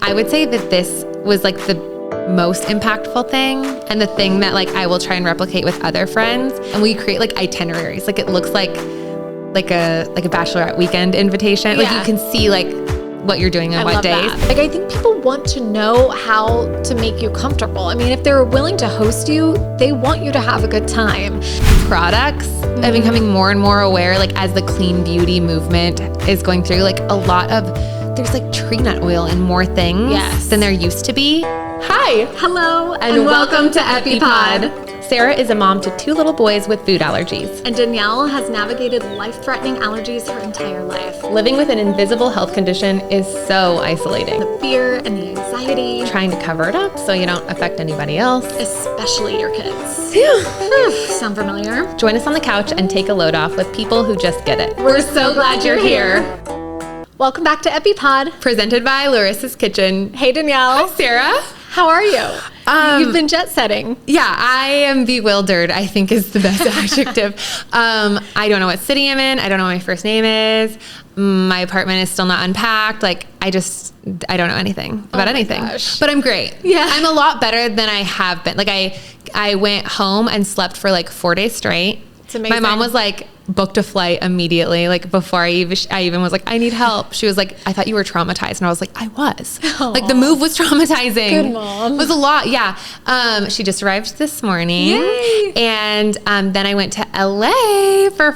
I would say that this was like the most impactful thing and the thing that like I will try and replicate with other friends. And we create like itineraries. Like it looks like a bachelorette weekend invitation. Like you can see like what you're doing on what days. Like I think people want to know how to make you comfortable. I mean, if they're willing to host you, they want you to have a good time. Products, I'm becoming more and more aware, like as the clean beauty movement is going through, like a lot of, there's like tree nut oil and more things than there used to be. Hi. Hello. And welcome to EpiPod. Sarah is a mom to 2 little boys with food allergies. And Danielle has navigated life-threatening allergies her entire life. Living with an invisible health condition is so isolating. The fear and the anxiety. Trying to cover it up so you don't affect anybody else. Especially your kids. Sound familiar? Join us on the couch and take a load off with people who just get it. We're so glad you're here. Welcome back to EpiPod. Presented by Larissa's Kitchen. Hey, Danielle. Hi, Sarah. How are you? You've been jet setting. Yeah, I am bewildered, I think is the best adjective. I don't know what city I'm in. I don't know what my first name is. My apartment is still not unpacked. Like, I don't know anything about anything. Gosh. But I'm great. Yeah. I'm a lot better than I have been. Like, I went home and slept for like 4 days straight. It's amazing. My mom was like, booked a flight immediately. Like before I even was like, I need help. She was like, I thought you were traumatized. And I was like, I was. Aww. Like the move was traumatizing. Good mom. It was a lot. Yeah. She just arrived this morning. Yay. And then I went to LA for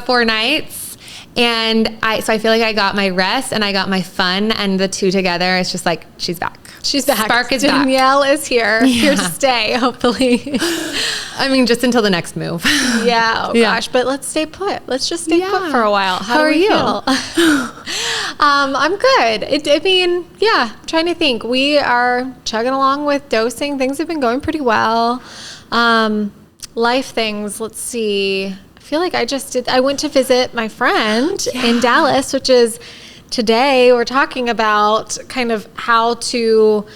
4 nights. And so I feel like I got my rest and I got my fun, and the two together, it's just like, she's back. She's back. Spark is Danielle back. Is here. Yeah. Here to stay, hopefully. I mean, just until the next move. Yeah. Oh gosh. But let's stay put. Let's just stay put for a while. How are you? Feel? I'm good. I'm trying to think. We are chugging along with dosing. Things have been going pretty well. Life things. Let's see. I feel like I went to visit my friend in Dallas, which is today we're talking about kind of how to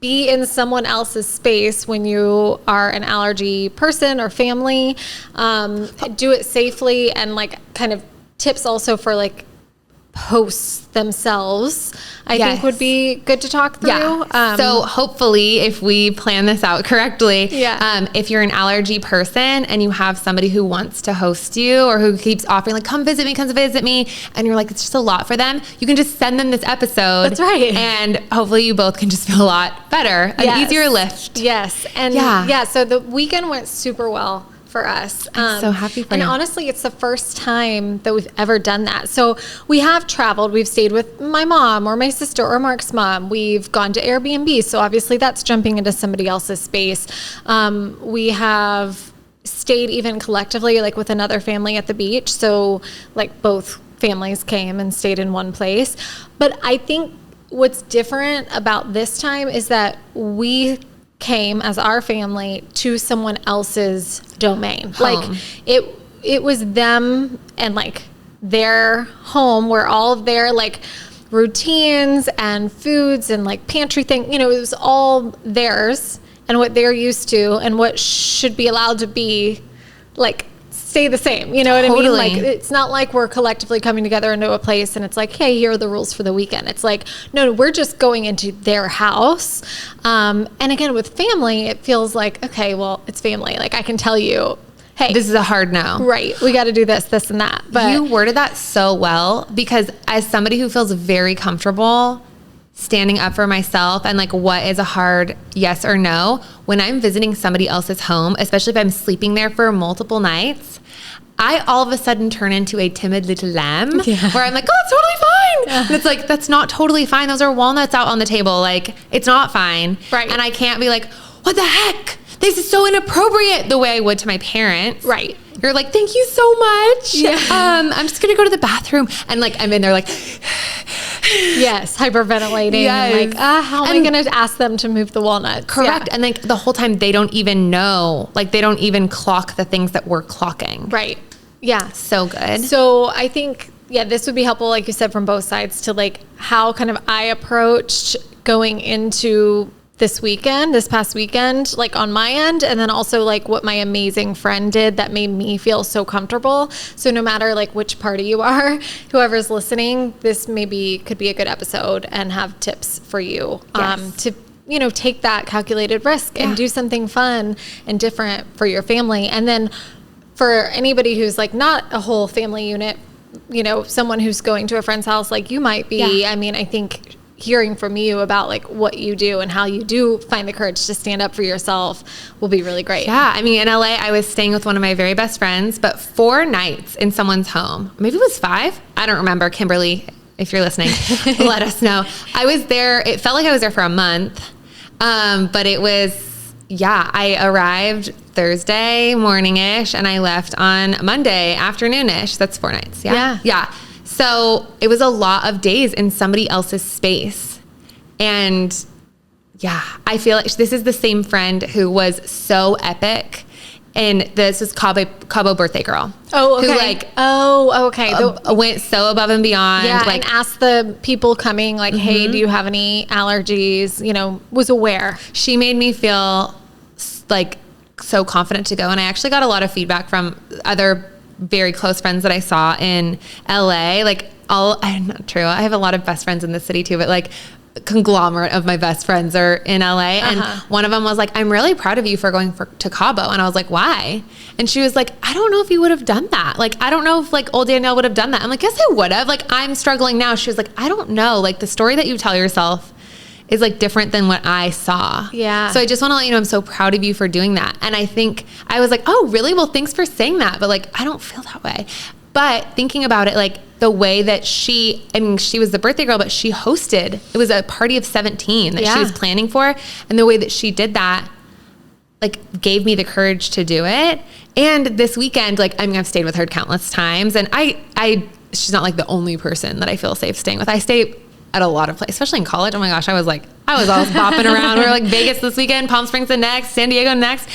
be in someone else's space when you are an allergy person or family, do it safely, and like kind of tips also for like hosts themselves, I think would be good to talk through. Yeah. So hopefully if we plan this out correctly, if you're an allergy person and you have somebody who wants to host you or who keeps offering like, come visit me, and you're like, it's just a lot for them, you can just send them this episode. That's right. And hopefully you both can just feel a lot better, an easier lift. Yes. And so the weekend went super well for us. I'm so happy for you. And honestly, it's the first time that we've ever done that. So we have traveled. We've stayed with my mom or my sister or Mark's mom. We've gone to Airbnb. So obviously that's jumping into somebody else's space. We have stayed even collectively, like with another family at the beach. So like both families came and stayed in one place. But I think what's different about this time is that we came as our family to someone else's domain. Home. Like it was them and like their home where all of their like routines and foods and like pantry thing, it was all theirs and what they're used to and what should be allowed to be like stay the same. You know what I mean? Like it's not like we're collectively coming together into a place and it's like, hey, here are the rules for the weekend. It's like, no, we're just going into their house. And again, with family, it feels like, okay, well, it's family. Like I can tell you, hey, this is a hard no. Right. We got to do this and that. But you worded that so well, because as somebody who feels very comfortable standing up for myself and like what is a hard yes or no, when I'm visiting somebody else's home, especially if I'm sleeping there for multiple nights, I all of a sudden turn into a timid little lamb where I'm like, oh, it's totally fine. And it's like, that's not totally fine. Those are walnuts out on the table. Like, it's not fine. Right. And I can't be like, what the heck? This is so inappropriate, the way I would to my parents. Right. You're like, thank you so much. Yeah. I'm just going to go to the bathroom. And like, I'm in there like, yes, hyperventilating. Yes. And like, how am I going to ask them to move the walnuts? Correct. Yeah. And like the whole time they don't even know, like they don't even clock the things that we're clocking. Right. Yeah. So good. So I think, this would be helpful, like you said, from both sides to like how kind of I approached going into this past weekend, like on my end, and then also like what my amazing friend did that made me feel so comfortable. So no matter like which party you are, whoever's listening, this maybe could be a good episode and have tips for you to, you know, take that calculated risk and do something fun and different for your family. And then for anybody who's like not a whole family unit, you know, someone who's going to a friend's house like you might be, I mean, I think hearing from you about like what you do and how you do find the courage to stand up for yourself will be really great. Yeah. I mean, in LA, I was staying with one of my very best friends, but 4 nights in someone's home. Maybe it was 5. I don't remember. Kimberly, if you're listening, let us know. I was there. It felt like I was there for a month. But it was, I arrived Thursday morning-ish and I left on Monday afternoon-ish. That's 4 nights. Yeah. So it was a lot of days in somebody else's space. And I feel like this is the same friend who was so epic. And this is Cabo Birthday Girl. Oh, okay. Who went so above and beyond. Yeah, like, and asked the people coming like, hey, do you have any allergies? You know, was aware. She made me feel like so confident to go. And I actually got a lot of feedback from other very close friends that I saw in LA. Like not true. I have a lot of best friends in the city too, but like conglomerate of my best friends are in LA. And one of them was like, I'm really proud of you for going to Cabo. And I was like, why? And she was like, I don't know if you would have done that. Like, I don't know if like old Danielle would have done that. I'm like, yes, I would have. Like, I'm struggling now. She was like, I don't know. Like the story that you tell yourself is like different than what I saw. Yeah. So I just want to let you know, I'm so proud of you for doing that. And I think I was like, oh, really? Well, thanks for saying that. But like, I don't feel that way. But thinking about it, like the way that she was the birthday girl, but she hosted, it was a party of 17 that she was planning for. And the way that she did that, like gave me the courage to do it. And this weekend, like, I mean, I've stayed with her countless times and she's not like the only person that I feel safe staying with. I stay at a lot of places, especially in college. Oh my gosh, I was always bopping around. We were like Vegas this weekend, Palm Springs the next, San Diego next.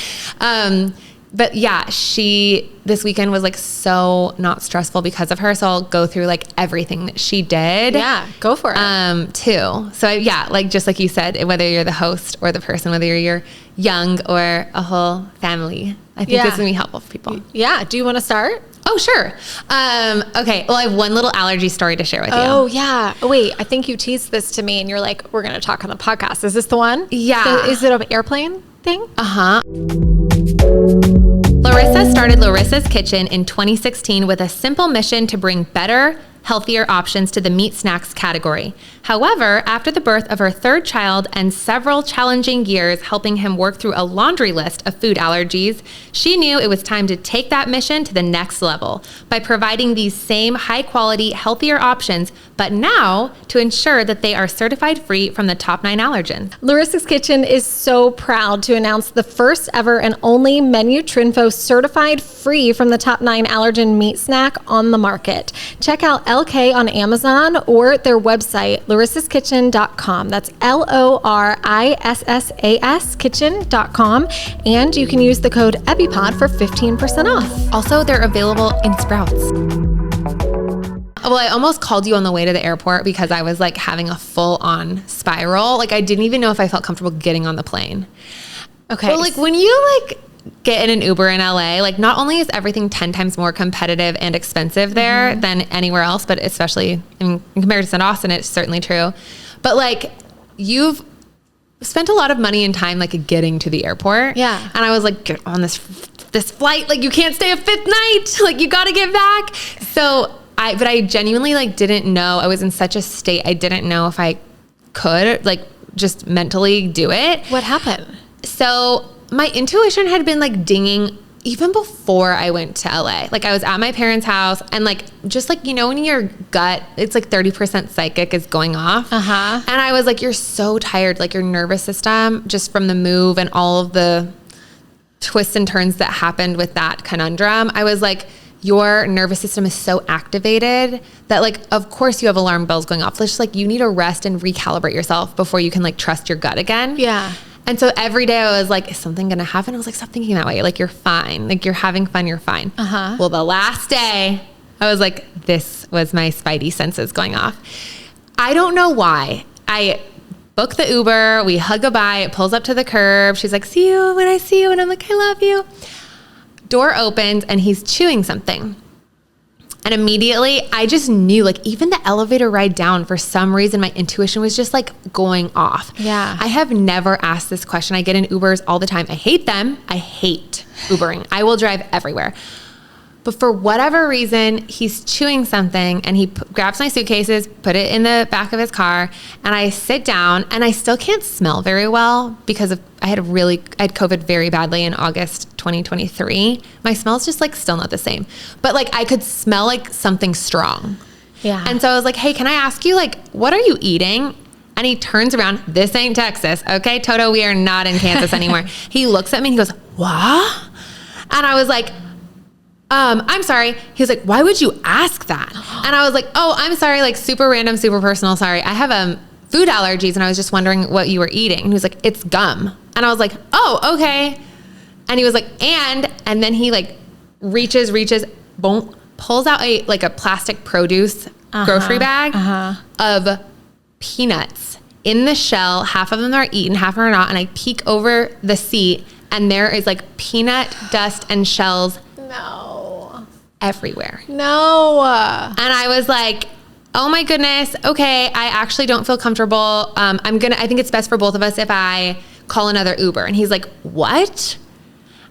But yeah, this weekend was like so not stressful because of her. So I'll go through like everything that she did. Yeah, go for it. Too. So like just like you said, whether you're the host or the person, whether you're young or a whole family, I think this is gonna be helpful for people. Yeah. Do you want to start? Oh, sure. Okay. Well, I have one little allergy story to share with you. Oh, yeah. Wait, I think you teased this to me and you're like, we're going to talk on the podcast. Is this the one? Yeah. Is it an airplane thing? Larissa started Larissa's Kitchen in 2016 with a simple mission to bring better, healthier options to the meat snacks category. However, after the birth of her 3rd child and several challenging years helping him work through a laundry list of food allergies, she knew it was time to take that mission to the next level by providing these same high-quality, healthier options, but now to ensure that they are certified free from the top 9 allergens. Larissa's Kitchen is so proud to announce the first ever and only Menu Trinfo certified free from the top 9 allergen meat snack on the market. Check out LK on Amazon or their website, larissaskitchen.com. That's LORISSAS kitchen.com. And you can use the code EPIPOD for 15% off. Also, they're available in Sprouts. Well, I almost called you on the way to the airport because I was like having a full-on spiral. Like I didn't even know if I felt comfortable getting on the plane. Okay. But like when you like get in an Uber in LA, like not only is everything 10 times more competitive and expensive there than anywhere else, but especially in comparison to Austin, it's certainly true. But like you've spent a lot of money and time like getting to the airport. Yeah. And I was like, get on this flight, like you can't stay a 5th night, like you got to get back. So but I genuinely like didn't know. I was in such a state. I didn't know if I could like just mentally do it. What happened? So my intuition had been like dinging even before I went to LA. Like I was at my parents' house and like, just like, you know, when your gut, it's like 30% psychic is going off. And I was like, you're so tired. Like your nervous system just from the move and all of the twists and turns that happened with that conundrum. I was like, your nervous system is so activated that like, of course you have alarm bells going off. It's just like, you need to rest and recalibrate yourself before you can like trust your gut again. Yeah. And so every day I was like, is something going to happen? I was like, stop thinking that way. Like, you're fine. Like, you're having fun. You're fine. Well, the last day I was like, this was my spidey senses going off. I don't know why. book the Uber. We hug goodbye. It pulls up to the curb. She's like, see you when I see you. And I'm like, I love you. Door opens and he's chewing something. And immediately I just knew, like, even the elevator ride down, for some reason, my intuition was just like going off. Yeah. I have never asked this question. I get in Ubers all the time. I hate them. I hate Ubering. I will drive everywhere. But for whatever reason, he's chewing something and he grabs my suitcases, put it in the back of his car, and I sit down and I still can't smell very well because I had COVID very badly in August 2023. My smell's just like still not the same, but like I could smell like something strong. Yeah. And so I was like, hey, can I ask you, like, what are you eating? And he turns around. This ain't Texas. Okay, Toto, we are not in Kansas anymore. He looks at me and he goes, what? And I was like, I'm sorry. He was like, why would you ask that? And I was like, oh, I'm sorry. Like, super random, super personal. Sorry. I have food allergies and I was just wondering what you were eating. And he was like, it's gum. And I was like, oh, okay. And he was like, and then he like reaches, boom, pulls out a plastic produce grocery bag of peanuts in the shell. Half of them are eaten, half are not. And I peek over the seat and there is like peanut dust and shells everywhere. No. And I was like, oh my goodness. Okay. I actually don't feel comfortable. I think it's best for both of us if I call another Uber. And he's like, what?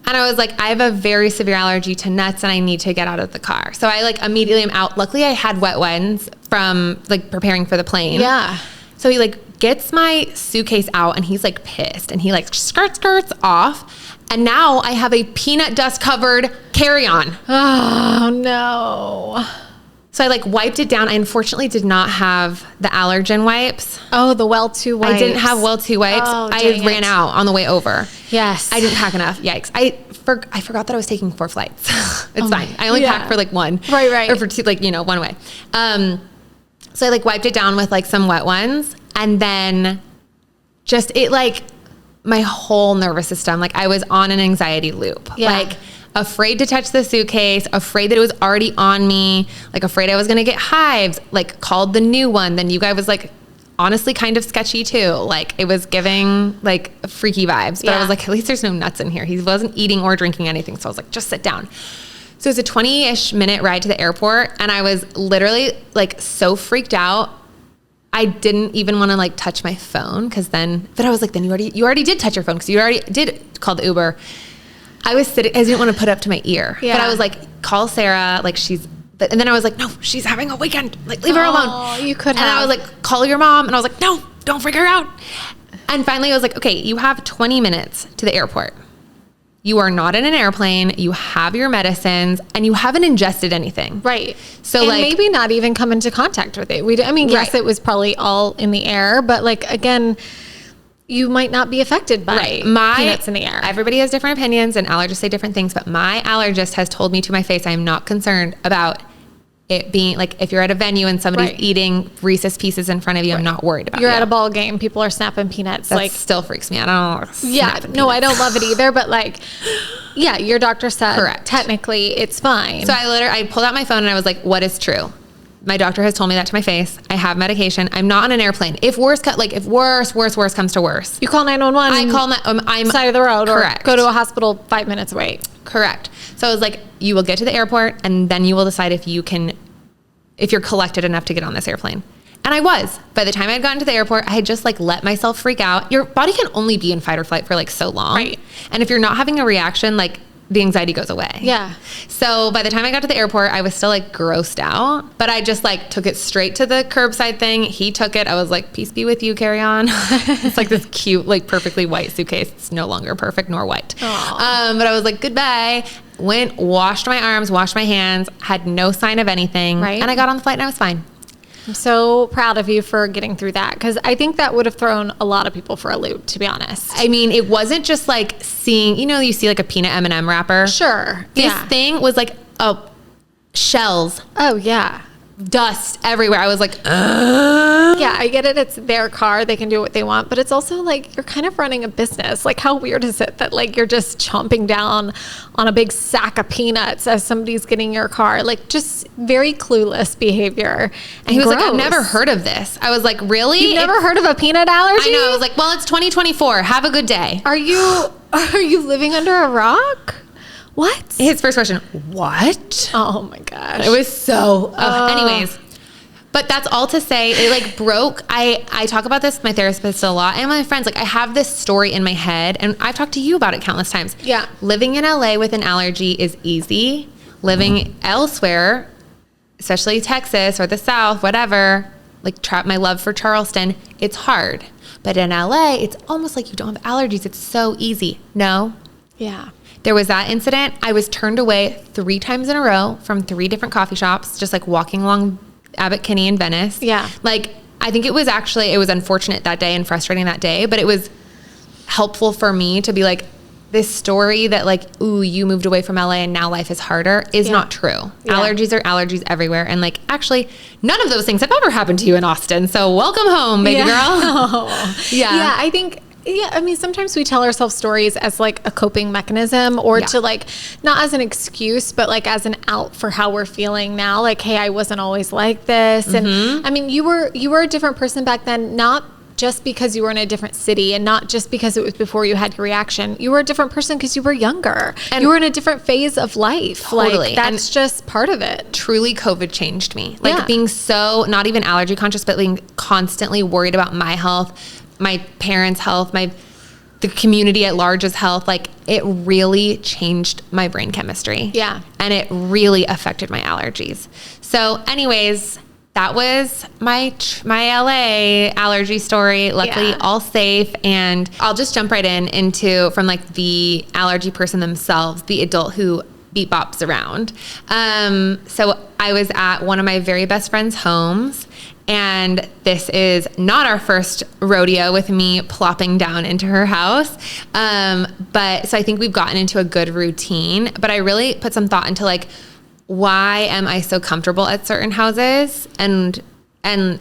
And I was like, I have a very severe allergy to nuts and I need to get out of the car. So I like immediately am out. Luckily I had wet ones from like preparing for the plane. Yeah. So he like gets my suitcase out and he's like pissed and he like skirts off. And now I have a peanut dust covered carry-on. Oh no. So I like wiped it down. I unfortunately did not have the allergen wipes. Oh, the Well-2 wipes. I didn't have Well-2 wipes. Oh, I ran out on the way over. Yes. I didn't pack enough. Yikes. I forgot that I was taking 4 flights. It's fine. I only packed for like 1. Right. Or for 2, like, one way. So I like wiped it down with like some wet ones. And then just it like my whole nervous system, like I was on an anxiety loop. Yeah. Like afraid to touch the suitcase, afraid that it was already on me, like afraid I was going to get hives, like called the new one. Then you guys was like honestly kind of sketchy too. Like it was giving like freaky vibes, but I was like, at least there's no nuts in here. He wasn't eating or drinking anything. So I was like, just sit down. So it was a 20-ish minute ride to the airport. And I was literally like so freaked out. I didn't even want to like touch my phone but I was like, then you already did touch your phone because you already did call the Uber. I was sitting, I didn't want to put it up to my ear, but I was like, call Sarah. Like and then I was like, no, she's having a weekend. Like leave her alone. Oh, you could have. And I was like, call your mom. And I was like, no, don't freak her out. And finally I was like, okay, you have 20 minutes to the airport. You are not in an airplane. You have your medicines and you haven't ingested anything. Right. So and like maybe not even come into contact with it. Yes, it was probably all in the air, but like, again, you might not be affected by peanuts in the air. Everybody has different opinions and allergists say different things, but my allergist has told me to my face, I am not concerned about it being like, if you're at a venue and somebody's eating Reese's Pieces in front of you, I'm not worried about it. You're at a ball game, people are snapping peanuts. That like still freaks me out. I don't I don't love it either, but like, yeah, your doctor said technically it's fine. So I pulled out my phone and I was like, what is true? My doctor has told me that to my face. I have medication. I'm not on an airplane. If worse comes to worse. You call 911. I call I'm side of the road correct. Or go to a hospital 5 minutes away. Correct. So I was like, you will get to the airport and then you will decide if you're collected enough to get on this airplane. And I was. By the time I had gotten to the airport, I had just like let myself freak out. Your body can only be in fight or flight for like so long. Right. And if you're not having a reaction, like the anxiety goes away. Yeah. So by the time I got to the airport, I was still like grossed out, but I just like took it straight to the curbside thing. He took it. I was like, peace be with you, carry on. It's like this cute, like perfectly white suitcase. It's no longer perfect nor white. But I was like, goodbye. Went, washed my arms, washed my hands, had no sign of anything. Right. And I got on the flight and I was fine. I'm so proud of you for getting through that because I think that would have thrown a lot of people for a loop, to be honest. I mean, it wasn't just like seeing, you see like a peanut M&M wrapper. Sure. This thing was like shells. Oh, yeah. dust everywhere. I was like, Yeah, I get it. It's their car. They can do what they want. But it's also like you're kind of running a business. Like, how weird is it that like you're just chomping down on a big sack of peanuts as somebody's getting your car? Like, just very clueless behavior. And he was like, I've never heard of this. I was like, really? You've never heard of a peanut allergy? I know. I was like, well, it's 2024. Have a good day. Are you living under a rock? What? His first question, what? Oh my gosh. It was so, anyways. But that's all to say, it like broke. I talk about this with my therapist a lot and my friends. Like, I have this story in my head and I've talked to you about it countless times. Yeah. Living in LA with an allergy is easy. Living elsewhere, especially Texas or the South, whatever, like my love for Charleston, it's hard. But in LA, it's almost like you don't have allergies. It's so easy. No. Yeah. There was that incident. I was turned away 3 times in a row from 3 different coffee shops, just like walking along Abbot Kinney in Venice. Yeah. Like, I think it was unfortunate that day and frustrating that day, but it was helpful for me to be like, this story that like, ooh, you moved away from LA and now life is harder is not true. Yeah. Allergies are allergies everywhere. And like, actually, none of those things have ever happened to you in Austin. So welcome home, baby girl. Yeah, I think... Yeah, I mean, sometimes we tell ourselves stories as like a coping mechanism or to like, not as an excuse, but like as an out for how we're feeling now. Like, hey, I wasn't always like this. And I mean, you were a different person back then, not just because you were in a different city and not just because it was before you had your reaction. You were a different person because you were younger. And you were in a different phase of life. Totally. Like, that's just part of it. Truly, COVID changed me. Like being so, not even allergy conscious, but being constantly worried about my health, my parents' health, the community at large's health, like it really changed my brain chemistry. Yeah. And it really affected my allergies. So anyways, that was my LA allergy story. Luckily, all safe. And I'll just jump right into from like the allergy person themselves, the adult who beat bops around. So I was at one of my very best friend's homes. And this is not our first rodeo with me plopping down into her house. But so I think we've gotten into a good routine, but I really put some thought into like, why am I so comfortable at certain houses and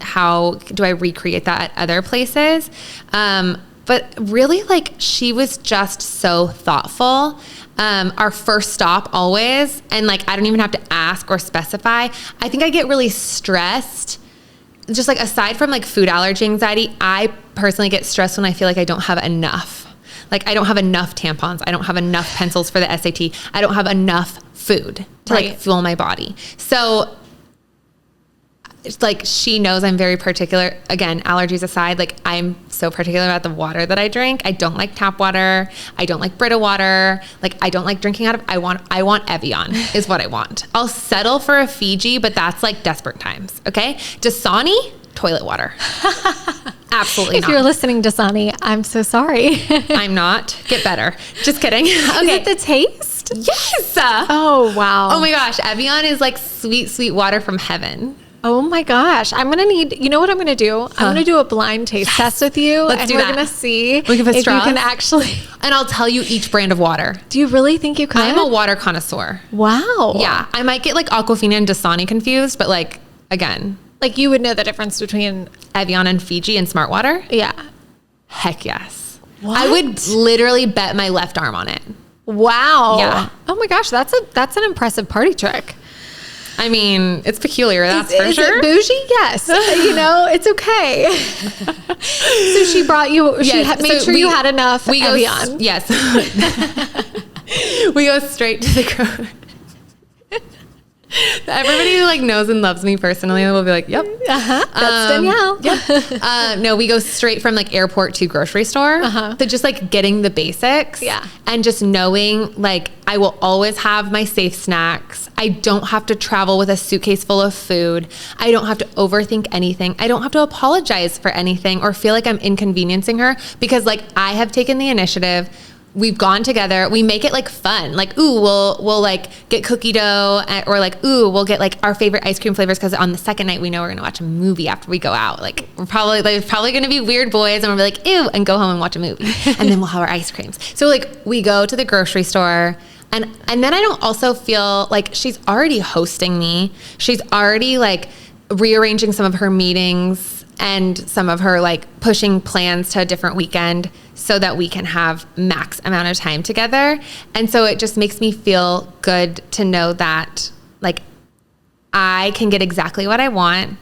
how do I recreate that at other places? But really like she was just so thoughtful. Our first stop always, and like, I don't even have to ask or specify. I think I get really stressed. Just like aside from like food allergy anxiety, I personally get stressed when I feel like I don't have enough. Like I don't have enough tampons. I don't have enough pencils for the SAT. I don't have enough food to like fuel my body. So it's like she knows I'm very particular. Again, allergies aside, like I'm so particular about the water that I drink. I don't like tap water. I don't like Brita water. Like I don't like drinking out of, I want Evian is what I want. I'll settle for a Fiji, but that's like desperate times. Okay. Dasani, toilet water. Absolutely not. If you're listening, Dasani, I'm so sorry. I'm not. Get better. Just kidding. Okay. Is it the taste? Yes. Oh, wow. Oh my gosh. Evian is like sweet, sweet water from heaven. Oh my gosh. I'm going to need, you know what I'm going to do? I'm going to do a blind taste test with you. Let's do that. We're going to see if you can actually. And I'll tell you each brand of water. Do you really think you could? I'm a water connoisseur. Wow. Yeah. I might get like Aquafina and Dasani confused, but like, again. Like you would know the difference between Evian and Fiji and Smart Water? Yeah. Heck yes. What? I would literally bet my left arm on it. Wow. Yeah. Oh my gosh. That's an impressive party trick. I mean, it's peculiar, that's for is sure. It bougie? Yes. You know, it's okay. So she brought you, she made sure you had enough Evian. Yes. We go straight to the grocery. Everybody who like knows and loves me personally will be like, yep. That's Danielle. Yep. No, we go straight from like airport to grocery store. To just like getting the basics. Yeah. And just knowing like I will always have my safe snacks. I don't have to travel with a suitcase full of food. I don't have to overthink anything. I don't have to apologize for anything or feel like I'm inconveniencing her because like I have taken the initiative. We've gone together. We make it like fun. Like, ooh, we'll like get cookie dough or like, ooh, we'll get like our favorite ice cream flavors. Cause on the second night, we know we're going to watch a movie after we go out. Like there's probably going to be weird boys and we'll be like, ew, and go home and watch a movie. And then we'll have our ice creams. So like we go to the grocery store and then I don't also feel like she's already hosting me. She's already like rearranging some of her meetings and some of her like pushing plans to a different weekend so that we can have max amount of time together. And so it just makes me feel good to know that like I can get exactly what I want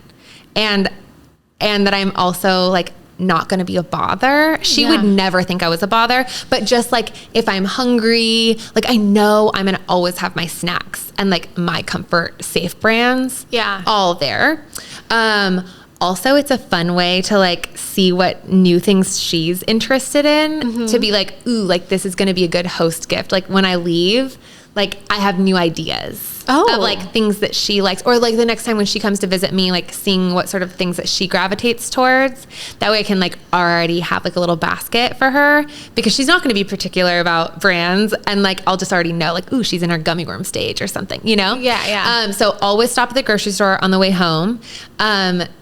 and that I'm also like not going to be a bother. She would never think I was a bother, but just like if I'm hungry, like I know I'm going to always have my snacks and like my comfort safe brands all there. Also, it's a fun way to like see what new things she's interested in to be like, ooh, like this is going to be a good host gift. Like when I leave, like I have new ideas of like things that she likes, or like the next time when she comes to visit me, like seeing what sort of things that she gravitates towards. That way I can like already have like a little basket for her, because she's not going to be particular about brands, and like I'll just already know like, ooh, she's in her gummy worm stage or something, you know? Yeah. So always stop at the grocery store on the way home.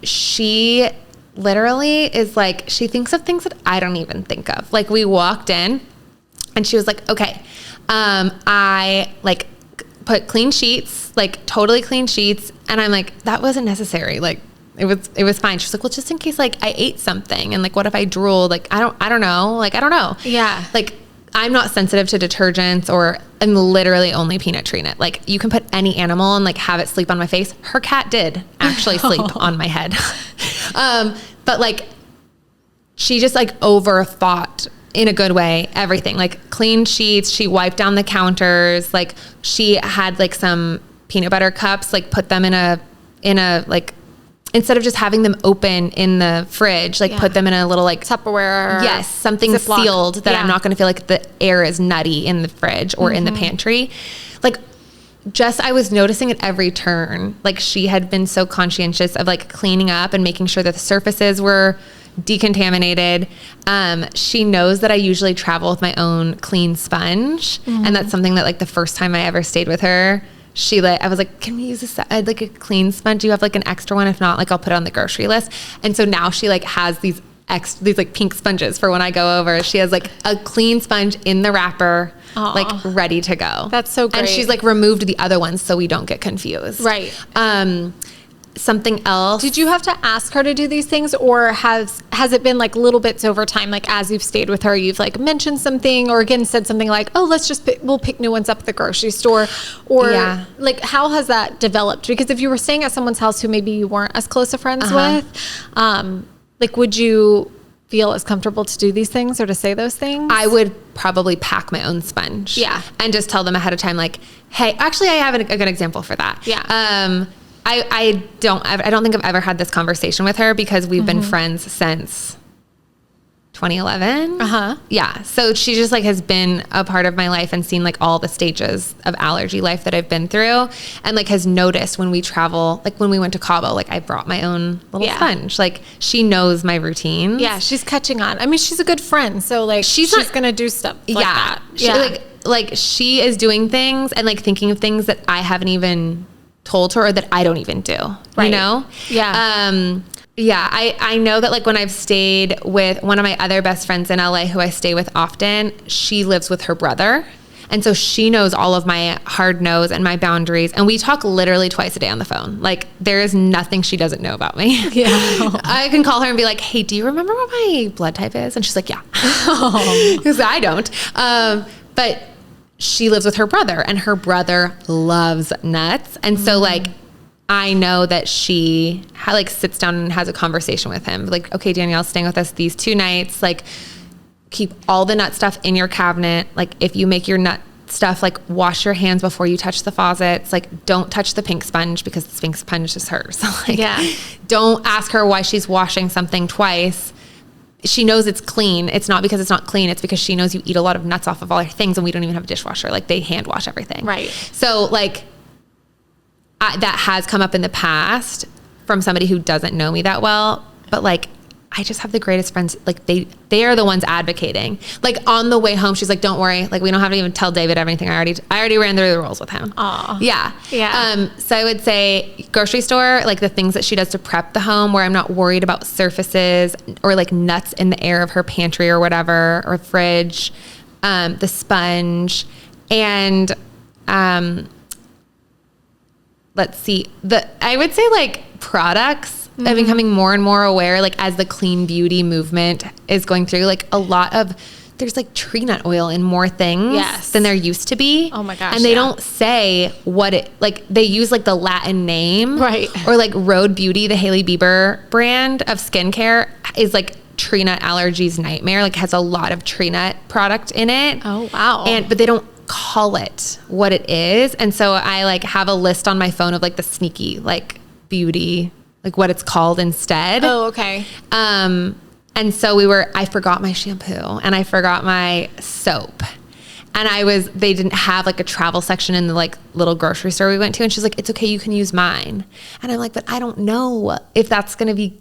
She literally is like, she thinks of things that I don't even think of. Like we walked in and she was like, okay, I like put clean sheets, like totally clean sheets. And I'm like, that wasn't necessary. Like it was fine. She's like, well, just in case like I ate something and like, what if I drooled? Like, I don't know. Like, I don't know. Yeah. Like I'm not sensitive to detergents, or I'm literally only peanut treating it. Like you can put any animal and like have it sleep on my face. Her cat did actually sleep on my head. But like, she just like overthought in a good way, everything. Like clean sheets, she wiped down the counters. Like she had like some peanut butter cups, like put them in a like, instead of just having them open in the fridge, like put them in a little like Tupperware. Yes, something Ziploc. sealed that I'm not going to feel like the air is nutty in the fridge or in the pantry. Like just, I was noticing at every turn, like she had been so conscientious of like cleaning up and making sure that the surfaces were decontaminated. She knows that I usually travel with my own clean sponge. And that's something that like the first time I ever stayed with her, I was like, can we use this? I'd like a clean sponge. Do you have like an extra one? If not, like I'll put it on the grocery list. And so now she like has these like pink sponges for when I go over. She has like a clean sponge in the wrapper, like ready to go. That's so great. And she's like removed the other ones so we don't get confused. Right. Something else. Did you have to ask her to do these things, or has it been like little bits over time? Like as you've stayed with her, you've like mentioned something, or again said something like, "Oh, we'll pick new ones up at the grocery store," or like how has that developed? Because if you were staying at someone's house who maybe you weren't as close of friends with, like would you feel as comfortable to do these things or to say those things? I would probably pack my own sponge. Yeah, and just tell them ahead of time, like, "Hey, actually, I have a good example for that." Yeah. I don't think I've ever had this conversation with her because we've been friends since 2011. Yeah. So she just like has been a part of my life and seen like all the stages of allergy life that I've been through, and like has noticed when we travel, like when we went to Cabo, like I brought my own little sponge. Like she knows my routines. Yeah. She's catching on. I mean, she's a good friend. So like she's going to do stuff like that. Like she is doing things and like thinking of things that I haven't even told her or that I don't even do, you know? Yeah. I know that like when I've stayed with one of my other best friends in LA who I stay with often, she lives with her brother. And so she knows all of my hard no's and my boundaries. And we talk literally twice a day on the phone. Like there is nothing she doesn't know about me. Yeah. I can call her and be like, "Hey, do you remember what my blood type is?" And she's like, "Yeah." Because I don't. But she lives with her brother, and her brother loves nuts. And so like, I know that she like sits down and has a conversation with him. Like, "Okay, Danielle's staying with us these 2 nights. Like keep all the nut stuff in your cabinet. Like if you make your nut stuff, like wash your hands before you touch the faucets. Like don't touch the pink sponge because the pink sponge is hers." Like, don't ask her why she's washing something twice. She knows it's clean. It's not because it's not clean. It's because she knows you eat a lot of nuts off of all your things, and we don't even have a dishwasher. Like they hand wash everything. Right. So like that has come up in the past from somebody who doesn't know me that well, but like I just have the greatest friends. Like they are the ones advocating. Like on the way home, she's like, "Don't worry. Like we don't have to even tell David everything. I already ran through the rules with him." Aw. Yeah. Yeah. So I would say grocery store, like the things that she does to prep the home where I'm not worried about surfaces or like nuts in the air of her pantry or whatever, or fridge, the sponge, and, let's see, I would say like products. I'm becoming more and more aware, like as the clean beauty movement is going through, like there's like tree nut oil in more things than there used to be. Oh my gosh. And they don't say what it, like they use like the Latin name. Right. Or like Rhode Beauty, the Hailey Bieber brand of skincare is like tree nut allergies nightmare. Like has a lot of tree nut product in it. Oh, wow. But they don't call it what it is. And so I like have a list on my phone of like the sneaky like beauty, like what it's called instead. Oh, okay. And so I forgot my shampoo and I forgot my soap. And they didn't have like a travel section in the like little grocery store we went to. And she's like, it's okay, you can use mine. And I'm like, but I don't know if that's going to be.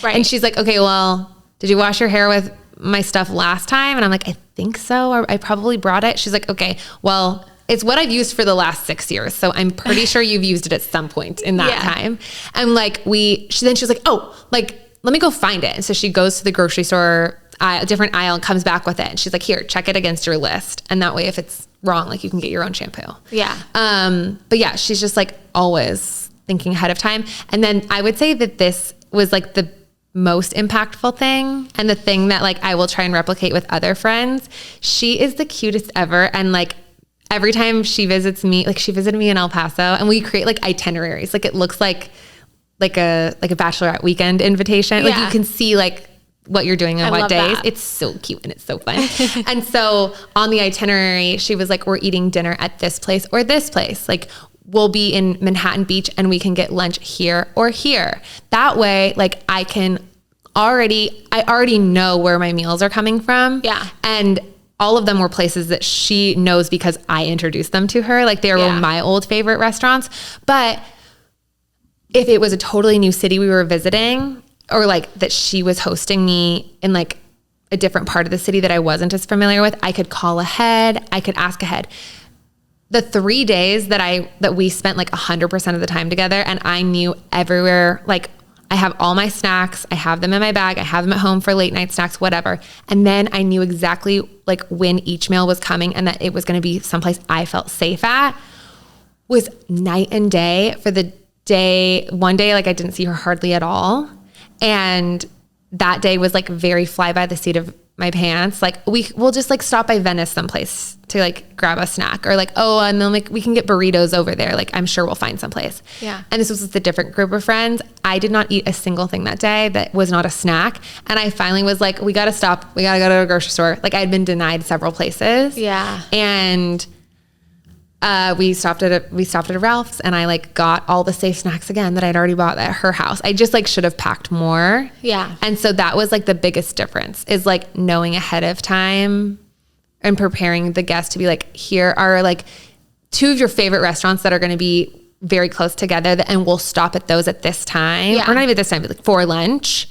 Right. And she's like, okay, well, did you wash your hair with my stuff last time? And I'm like, I think so. Or I probably brought it. She's like, okay, well, it's what I've used for the last 6 years. So I'm pretty sure you've used it at some point in that time. And like she was like, oh, like, let me go find it. And so she goes to the grocery store, a different aisle, and comes back with it. And she's like, here, check it against your list. And that way, if it's wrong, like you can get your own shampoo. Yeah. But yeah, she's just like always thinking ahead of time. And then I would say that this was like the most impactful thing and the thing that like I will try and replicate with other friends. She is the cutest ever. And like every time she visits me, like she visited me in El Paso, and we create like itineraries. Like it looks like a bachelorette weekend invitation. Like you can see like what you're doing on what days. That. It's so cute and it's so fun. And so on the itinerary, she was like, we're eating dinner at this place or this place. Like we'll be in Manhattan Beach and we can get lunch here or here. That way, like I already know where my meals are coming from. Yeah. And all of them were places that she knows because I introduced them to her. Like they were my old favorite restaurants. But if it was a totally new city we were visiting, or like that she was hosting me in like a different part of the city that I wasn't as familiar with, I could call ahead. I could ask ahead. The 3 days that we spent like 100% of the time together, and I knew everywhere, like I have all my snacks, I have them in my bag, I have them at home for late night snacks, whatever. And then I knew exactly like when each meal was coming and that it was going to be someplace I felt safe at, was night and day. For the one day, like I didn't see her hardly at all. And that day was like very fly by the seat of my pants. Like we'll just like stop by Venice someplace to like grab a snack, or like, oh, and then like we can get burritos over there. Like I'm sure we'll find someplace. Yeah. And this was with a different group of friends. I did not eat a single thing that day that was not a snack. And I finally was like, we got to stop. We got to go to a grocery store. Like I had been denied several places. Yeah. And we stopped at a Ralph's, and I like got all the safe snacks again that I'd already bought at her house. I just like should have packed more. Yeah. And so that was like the biggest difference, is like knowing ahead of time and preparing the guest to be like, here are like 2 of your favorite restaurants that are going to be very close together, and we'll stop at those at this time, or not even this time, but like for lunch.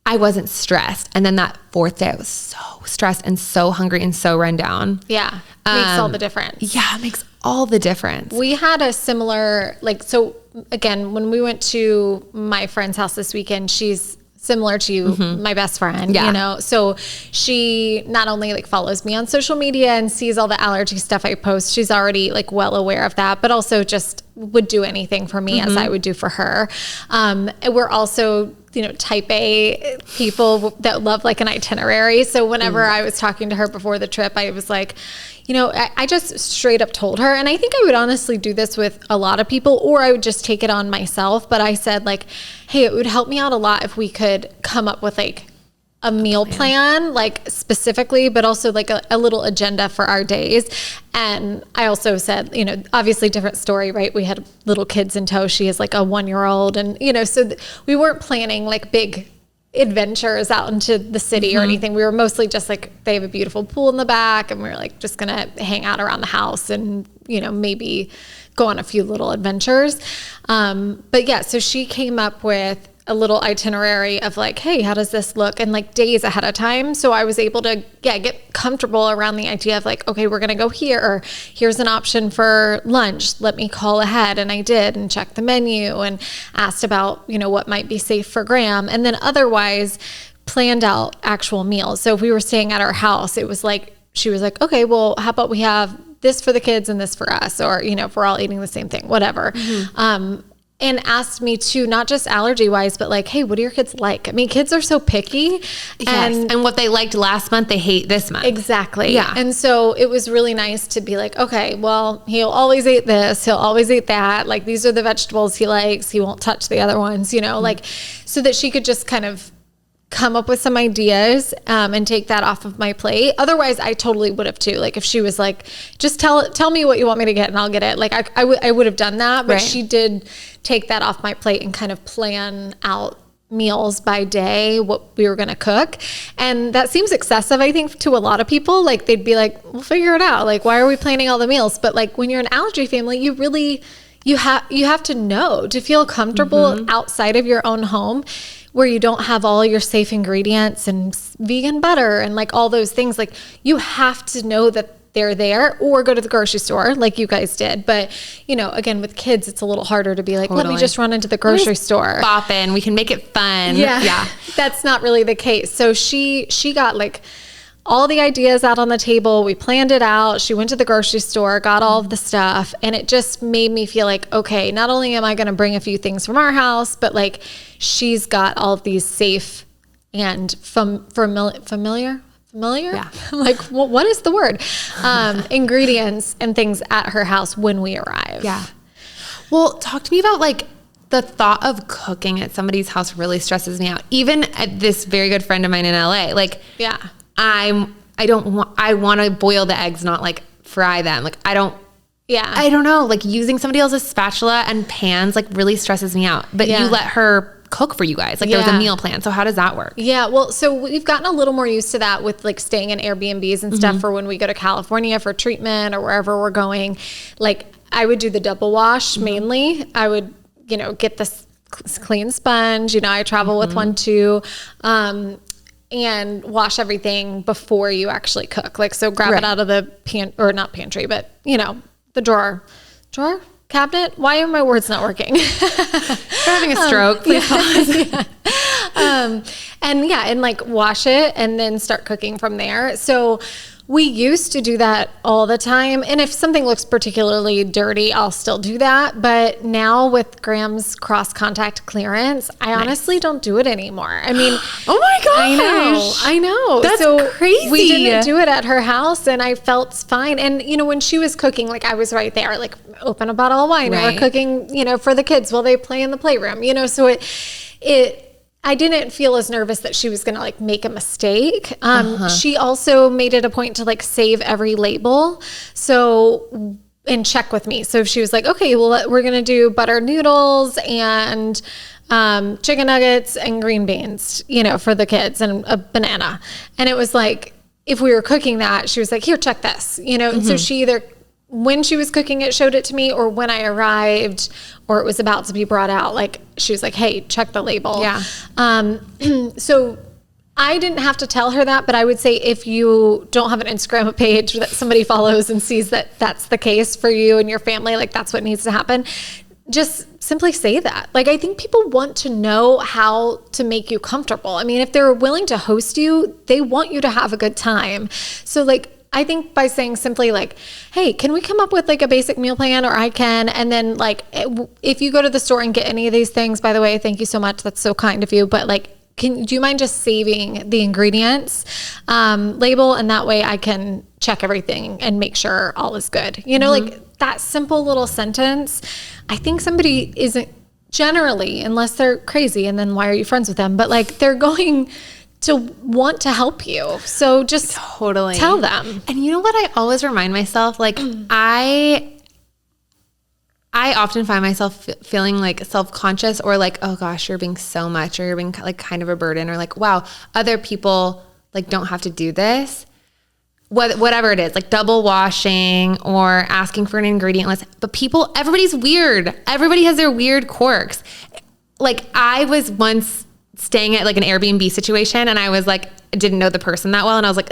I wasn't stressed. And then that 4th day, I was so stressed and so hungry and so run down. Yeah. Makes all the difference. Yeah, it makes all the difference. We had a similar, like, so again, when we went to my friend's house this weekend, she's similar to my best friend, you know? So she not only like follows me on social media and sees all the allergy stuff I post, she's already like well aware of that, but also just would do anything for me as I would do for her. And we're also, you know, type A people that love like an itinerary. So whenever I was talking to her before the trip, I was like, you know, I just straight up told her, and I think I would honestly do this with a lot of people, or I would just take it on myself. But I said like, hey, it would help me out a lot if we could come up with like a meal plan, like specifically, but also like a little agenda for our days. And I also said, you know, obviously different story, right? We had little kids in tow. She is like a 1-year-old, and, you know, so we weren't planning like big adventures out into the city or anything. We were mostly just like, they have a beautiful pool in the back, and we were like just gonna hang out around the house and, you know, maybe go on a few little adventures. But yeah, so she came up with a little itinerary of like, hey, how does this look? And like days ahead of time. So I was able to get comfortable around the idea of like, okay, we're going to go here, or here's an option for lunch. Let me call ahead. And I did, and checked the menu and asked about, you know, what might be safe for Graham. And then otherwise planned out actual meals. So if we were staying at our house, it was like, she was like, okay, well, how about we have this for the kids and this for us? Or, you know, if we're all eating the same thing, whatever. and asked me too, not just allergy wise, but like, hey, what do your kids like? I mean, kids are so picky. Yes. And what they liked last month, they hate this month. Exactly. Yeah. And so it was really nice to be like, okay, well, he'll always eat this. He'll always eat that. Like, these are the vegetables he likes. He won't touch the other ones, you know, like, so that she could just kind of come up with some ideas and take that off of my plate. Otherwise, I totally would have too. Like, if she was like, just tell me what you want me to get and I'll get it. Like, I would have done that. But she did take that off my plate and kind of plan out meals by day, what we were going to cook. And that seems excessive, I think, to a lot of people. Like, they'd be like, we'll figure it out. Like, why are we planning all the meals? But like, when you're an allergy family, you really, you have to know to feel comfortable outside of your own home, where you don't have all your safe ingredients and vegan butter and like all those things. Like, you have to know that they're there, or go to the grocery store like you guys did. But, you know, again, with kids, it's a little harder to be like, let me just run into the grocery store. Bop in, we can make it fun. Yeah. That's not really the case. So she got like all the ideas out on the table. We planned it out. She went to the grocery store, got all of the stuff. And it just made me feel like, okay, not only am I going to bring a few things from our house, but like, she's got all of these safe and familiar? Yeah. Like, what is the word? Ingredients and things at her house when we arrive. Yeah. Well, talk to me about like the thought of cooking at somebody's house really stresses me out. Even at this very good friend of mine in LA, like, yeah, I want to boil the eggs, not like fry them. Like, I don't know, like using somebody else's spatula and pans like really stresses me out. But you let her cook for you guys. Like, there was a meal plan. So how does that work? Yeah. Well, so we've gotten a little more used to that with like staying in Airbnbs and stuff for when we go to California for treatment or wherever we're going. Like, I would do the double wash mainly. I would, you know, get this clean sponge. You know, I travel with one too. And wash everything before you actually cook. Like, so grab it out of the not pantry, but you know, the drawer, cabinet. Why are my words not working? You're having a stroke. Please pause. And like wash it and then start cooking from there. So we used to do that all the time. And if something looks particularly dirty, I'll still do that. But now with Graham's cross-contact clearance, I honestly don't do it anymore. I mean, oh my gosh. I know. That's so crazy. We didn't do it at her house and I felt fine. And, you know, when she was cooking, like, I was right there, like, open a bottle of wine and we're cooking, you know, for the kids while they play in the playroom, you know, so I didn't feel as nervous that she was going to like make a mistake. She also made it a point to like save every label. So, and check with me. So if she was like, okay, well, we're going to do butter noodles and chicken nuggets and green beans, you know, for the kids and a banana. And it was like, if we were cooking that, she was like, here, check this, you know? And so she either, when she was cooking it, showed it to me, or when I arrived or it was about to be brought out, like she was like, hey, check the label. Yeah. So I didn't have to tell her that, but I would say if you don't have an Instagram page that somebody follows and sees that that's the case for you and your family, like that's what needs to happen, just simply say that. Like, I think people want to know how to make you comfortable. I mean, if they're willing to host you, they want you to have a good time. So like, I think by saying simply like, hey, can we come up with like a basic meal plan, or I can, and then like, if you go to the store and get any of these things, by the way, thank you so much. That's so kind of you. But like, do you mind just saving the ingredients label? And that way I can check everything and make sure all is good. You know, like that simple little sentence, I think somebody isn't generally, unless they're crazy, and then why are you friends with them? But like, they're going to want to help you. So just totally tell them. And you know what? I always remind myself, like I often find myself feeling like self-conscious, or like, oh gosh, you're being so much, or you're being like kind of a burden, or like, wow, other people like don't have to do this. Whatever it is, like double washing or asking for an ingredient list. But everybody's weird. Everybody has their weird quirks. Like, I was once staying at like an Airbnb situation, and I was like, didn't know the person that well. And I was like,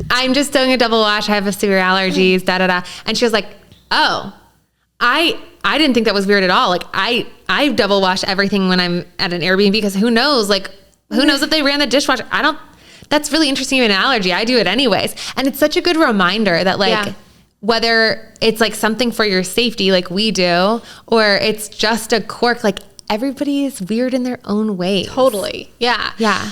I'm just doing a double wash. I have severe allergies, And she was like, oh, I didn't think that was weird at all. Like, I double wash everything when I'm at an Airbnb, because who knows if they ran the dishwasher. That's really interesting. You have an allergy. I do it anyways. And it's such a good reminder that like, whether it's like something for your safety like we do, or it's just a quirk, like everybody is weird in their own way. Totally. Yeah. Yeah.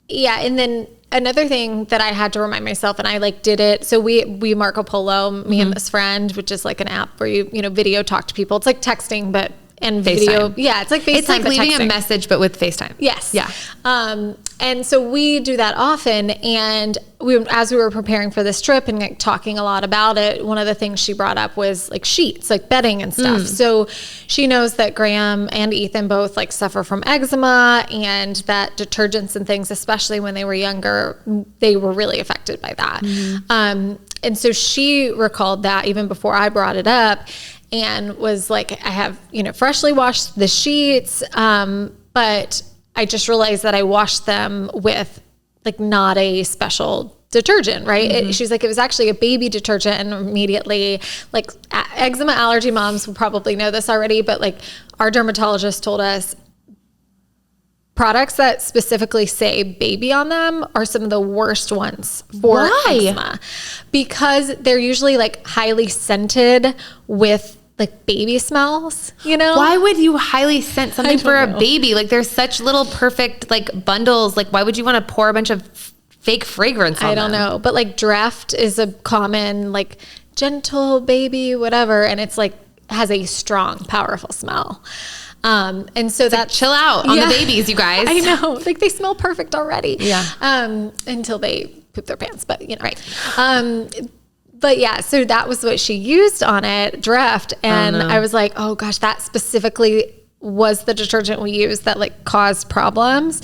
Yeah. And then another thing that I had to remind myself, and I like did it. So we Marco Polo, me and this friend, which is like an app where you video talk to people. It's like texting, but and video. FaceTime. Yeah. It's like FaceTime. It's like leaving a message, but with FaceTime. Yes. Yeah. And so we do that often. And as we were preparing for this trip and like talking a lot about it, one of the things she brought up was like sheets, like bedding and stuff. So she knows that Graham and Ethan both like suffer from eczema, and that detergents and things, especially when they were younger, they were really affected by that. And so she recalled that even before I brought it up, and was like, I have, freshly washed the sheets, but I just realized that I washed them with like not a special detergent, right? She's like, it was actually a baby detergent. And immediately, like eczema allergy moms will probably know this already, but like our dermatologist told us products that specifically say baby on them are some of the worst ones for eczema, because they're usually like highly scented with like baby smells, Why would you highly scent something for a baby? Like there's such little perfect like bundles. Like why would you want to pour a bunch of fake fragrance on them? I don't know. But like Dreft is a common like gentle baby, whatever. And it's like has a strong, powerful smell. And so that chill out on the babies, you guys. I know. Like they smell perfect already. Yeah. Until they poop their pants, but right. But yeah, so that was what she used on it, Dreft. And I was like, oh gosh, that specifically was the detergent we used that like caused problems.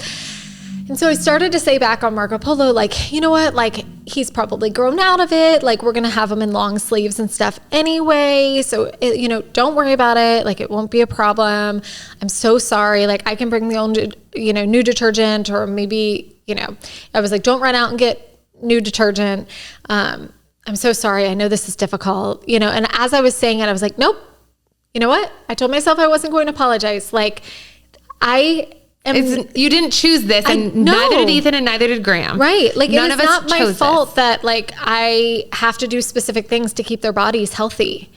And so I started to say back on Marco Polo, like, you know what, like he's probably grown out of it. Like we're going to have him in long sleeves and stuff anyway. So, don't worry about it. Like it won't be a problem. I'm so sorry. Like I can bring the own, new detergent, or maybe, I was like, don't run out and get new detergent. I'm so sorry. I know this is difficult, and as I was saying it, I was like, nope, you know what? I told myself I wasn't going to apologize. Like you didn't choose this, and neither did Ethan and neither did Graham. Right. Like none it's not my fault that like I have to do specific things to keep their bodies healthy,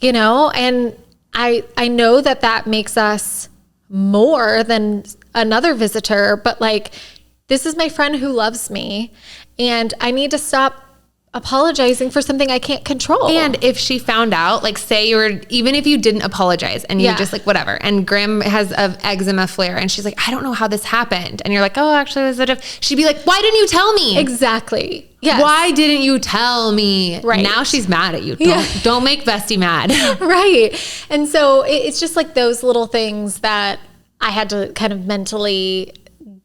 and I know that makes us more than another visitor, but like, this is my friend who loves me, and I need to stop apologizing for something I can't control. And if she found out, like say even if you didn't apologize and you just like whatever, and Graham has an eczema flare and she's like, I don't know how this happened. And you're like, oh, actually it was she'd be like, why didn't you tell me? Exactly. Yes. Why didn't you tell me? Right. Now she's mad at you. Don't make Vesty mad. Right. And so it's just like those little things that I had to kind of mentally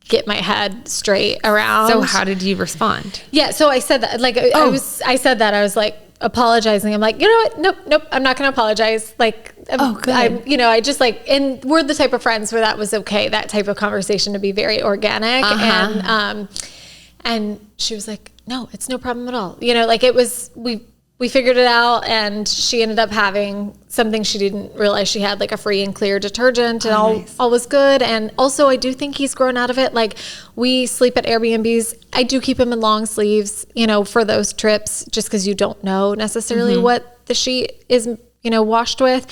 get my head straight around. So how did you respond? Yeah. So I said that, like, I was like apologizing. I'm like, you know what? Nope. I'm not going to apologize. Like, good. I just like, and we're the type of friends where that was okay. That type of conversation to be very organic. And she was like, no, it's no problem at all. Like it was, we figured it out, and she ended up having something she didn't realize she had, like a free and clear detergent, and all was good. And also I do think he's grown out of it. Like we sleep at Airbnbs. I do keep him in long sleeves, for those trips, just because you don't know necessarily what the sheet is, washed with.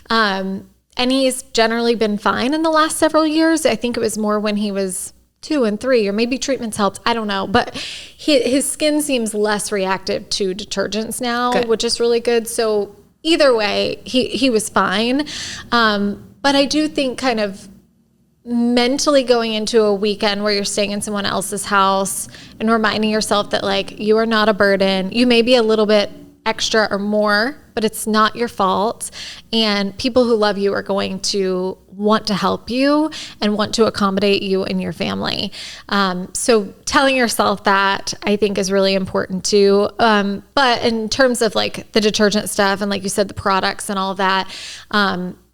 And he's generally been fine in the last several years. I think it was more when he was 2 and 3, or maybe treatments helped. I don't know, but his skin seems less reactive to detergents now, which is really good. So either way, he was fine. But I do think kind of mentally going into a weekend where you're staying in someone else's house and reminding yourself that like, you are not a burden. You may be a little bit extra or more, but it's not your fault. And people who love you are going to want to help you and want to accommodate you and your family. So telling yourself that, I think, is really important too. But in terms of like the detergent stuff and like you said, the products and all of that,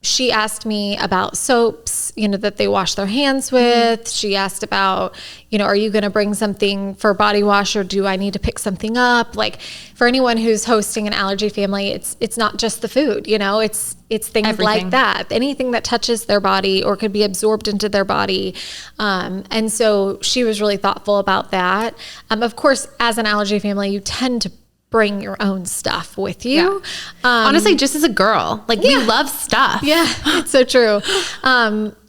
she asked me about soaps, that they wash their hands with. She asked about, are you going to bring something for body wash, or do I need to pick something up? Like for anyone who's hosting an allergy family, it's not just the food, it's things everything like that, anything that touches their body or could be absorbed into their body. And so she was really thoughtful about that. Of course, as an allergy family, you tend to bring your own stuff with you. Honestly, just as a girl, like we love stuff. Yeah, it's so true.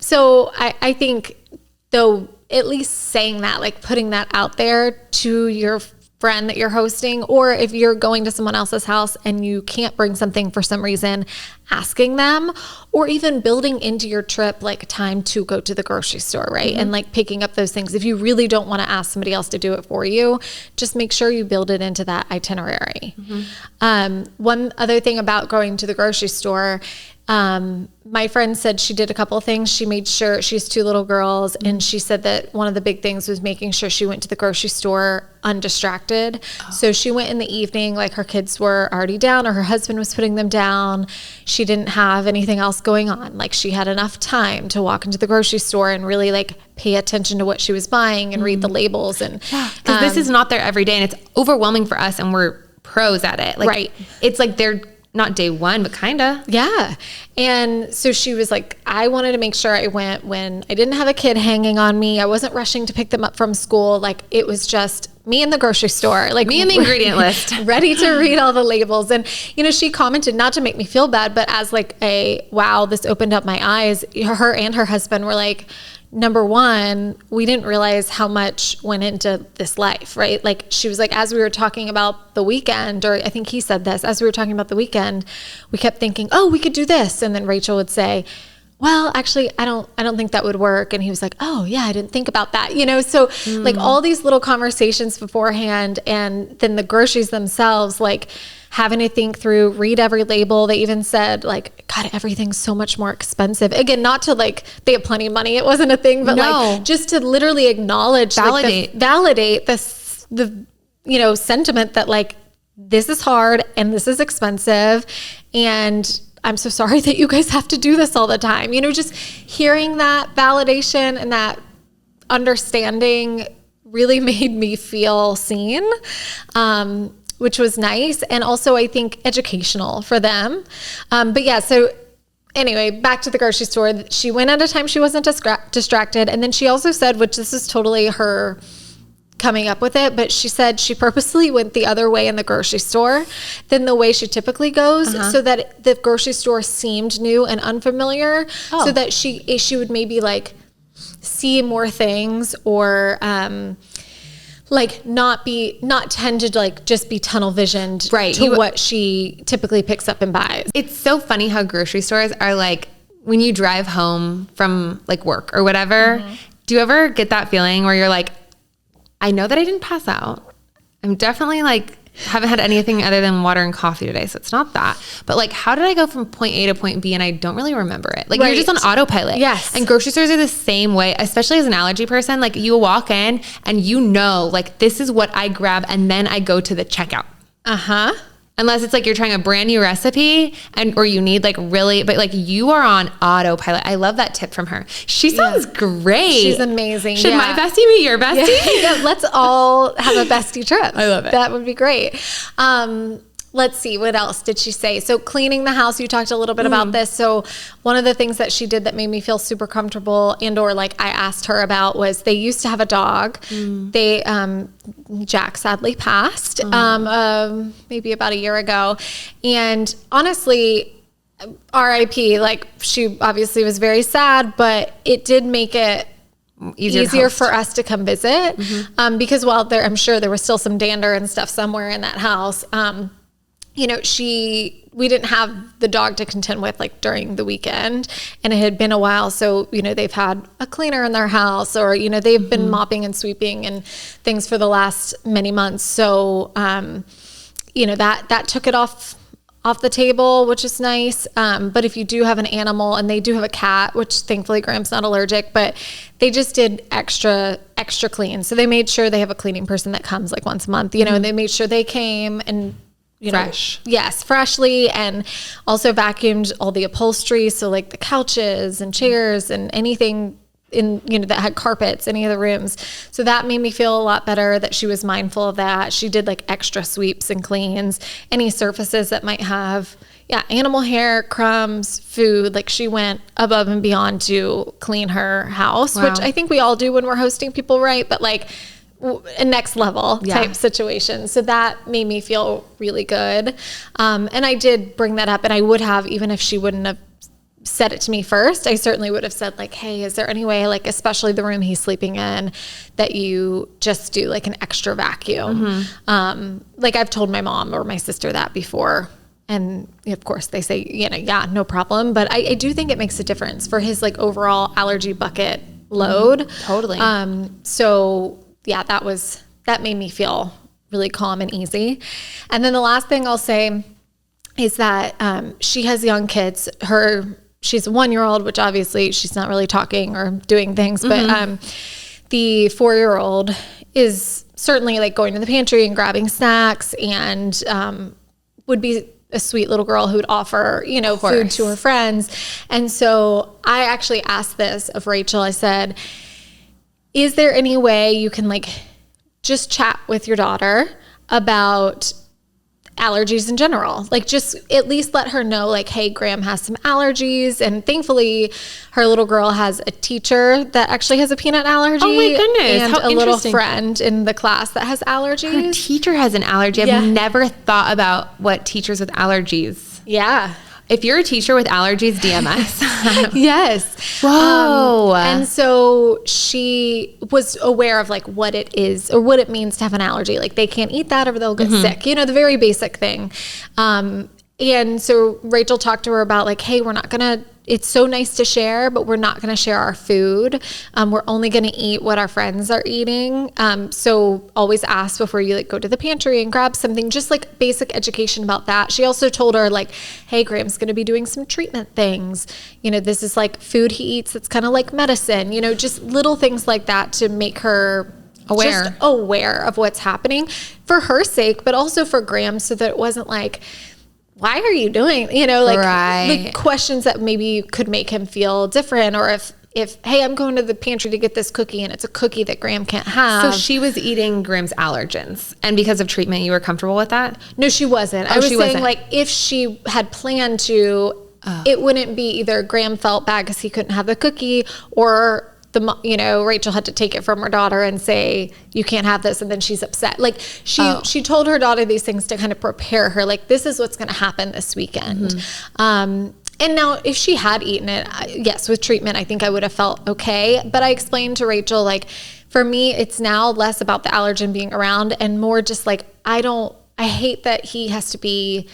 So I think though, at least saying that, like putting that out there to your friend that you're hosting, or if you're going to someone else's house and you can't bring something for some reason, asking them, or even building into your trip like time to go to the grocery store, right? And like picking up those things. If you really don't want to ask somebody else to do it for you, just make sure you build it into that itinerary. One other thing about going to the grocery store, my friend said she did a couple of things. She made sure, she has 2 little girls, and she said that one of the big things was making sure she went to the grocery store undistracted. So she went in the evening, like her kids were already down or her husband was putting them down. She didn't have anything else going on. Like she had enough time to walk into the grocery store and really like pay attention to what she was buying and read the labels. And because this is not there every day, and it's overwhelming for us, and we're pros at it. Like, it's like they're not day one, but kinda. Yeah. And so she was like, I wanted to make sure I went when I didn't have a kid hanging on me. I wasn't rushing to pick them up from school. Like it was just me in the grocery store, like me and the ingredient list, ready to read all the labels. And, you know, she commented, not to make me feel bad, but as like wow, this opened up my eyes. Her and her husband were like, number one, we didn't realize how much went into this life, right? Like she was like, as we were talking about the weekend, or I think he said this, as we were talking about the weekend, we kept thinking, oh, we could do this. And then Rachel would say, well, actually, I don't think that would work. And he was like, oh yeah, I didn't think about that. You know, so like all these little conversations beforehand, and then the groceries themselves, like having to think through, read every label. They even said like, God, everything's so much more expensive. Again, not to like, they have plenty of money. It wasn't a thing, but like just to literally acknowledge, validate the, you know, sentiment that like, this is hard and this is expensive. And I'm so sorry that you guys have to do this all the time. You know, just hearing that validation and that understanding really made me feel seen, which was nice. And also I think educational for them. But yeah, so anyway, back to the grocery store. She went at a time she wasn't distracted. And then she also said, which this is totally her coming up with it, but she said she purposely went the other way in the grocery store than the way she typically goes, so that the grocery store seemed new and unfamiliar, so that she would maybe like see more things, or like not tend to like just be tunnel visioned to what she typically picks up and buys. It's so funny how grocery stores are like, when you drive home from like work or whatever, do you ever get that feeling where you're like, I know that I didn't pass out. I'm definitely like, haven't had anything other than water and coffee today. So it's not that, but like, how did I go from point A to point B and I don't really remember it? Like you're just on autopilot. Yes. And grocery stores are the same way, especially as an allergy person. Like you walk in and you know, like this is what I grab. And then I go to the checkout. Unless it's like you're trying a brand new recipe or you need like really, but like you are on autopilot. I love that tip from her. She sounds great. She's amazing. Should my bestie be your bestie? Yeah, let's all have a bestie trip. I love it. That would be great. Let's see, what else did she say? So cleaning the house, you talked a little bit about this. So one of the things that she did that made me feel super comfortable, and or like I asked her about, was they used to have a dog. They, Jack sadly passed maybe about a year ago. And honestly, RIP, like she obviously was very sad, but it did make it easier for us to come visit. Because while I'm sure there was still some dander and stuff somewhere in that house, you know, we didn't have the dog to contend with like during the weekend, and it had been a while. So, you know, they've had a cleaner in their house, or, you know, they've been mopping and sweeping and things for the last many months. So, you know, that took it off the table, which is nice. But if you do have an animal, and they do have a cat, which thankfully Graham's not allergic, but they just did extra clean. So they made sure they have a cleaning person that comes like once a month, you know, and they made sure they came and, you know, freshly, and also vacuumed all the upholstery. So like the couches and chairs and anything in, you know, that had carpets, any of the rooms. So that made me feel a lot better that she was mindful of that. She did like extra sweeps and cleans, any surfaces that might have, animal hair, crumbs, food. Like she went above and beyond to clean her house, which I think we all do when we're hosting people, right? But like a next level type situation. So that made me feel really good. And I did bring that up, and I would have, even if she wouldn't have said it to me first, I certainly would have said like, hey, is there any way, like, especially the room he's sleeping in, that you just do like an extra vacuum? Like I've told my mom or my sister that before. And of course they say, yeah, no problem. But I do think it makes a difference for his like overall allergy bucket load. Totally. So yeah, that made me feel really calm and easy. And then the last thing I'll say is that she has young kids. She's a 1-year-old, which obviously she's not really talking or doing things, but the 4-year-old is certainly like going to the pantry and grabbing snacks, and would be a sweet little girl who would offer, food to her friends. And so I actually asked this of Rachel. I said, is there any way you can like just chat with your daughter about allergies in general? Like just at least let her know like, hey, Graham has some allergies. And thankfully her little girl has a teacher that actually has a peanut allergy. Oh my goodness. And how a little friend in the class that has allergies. Her teacher has an allergy. I've never thought about what teachers with allergies. Yeah. If you're a teacher with allergies, DM us. Yes. Whoa. And so she was aware of like what it is or what it means to have an allergy. Like they can't eat that or they'll get sick, the very basic thing. And so Rachel talked to her about like, hey, it's so nice to share, but we're not going to share our food. We're only going to eat what our friends are eating. So always ask before you like go to the pantry and grab something, just like basic education about that. She also told her like, hey, Graham's going to be doing some treatment things. This is like food he eats. It's kind of like medicine, just little things like that to make her aware of what's happening for her sake, but also for Graham, so that it wasn't like, why are you doing, the questions that maybe could make him feel different, or if, hey, I'm going to the pantry to get this cookie and it's a cookie that Graham can't have. So she was eating Graham's allergens, and because of treatment, you were comfortable with that? No, she wasn't. I was saying like if she had planned to, it wouldn't be either Graham felt bad because he couldn't have the cookie, or Rachel had to take it from her daughter and say, you can't have this. And then she's upset. Like she told her daughter these things to kind of prepare her. Like, this is what's going to happen this weekend. And now if she had eaten it, yes, with treatment, I think I would have felt okay. But I explained to Rachel, like, for me, it's now less about the allergen being around and more just like, I hate that he has to be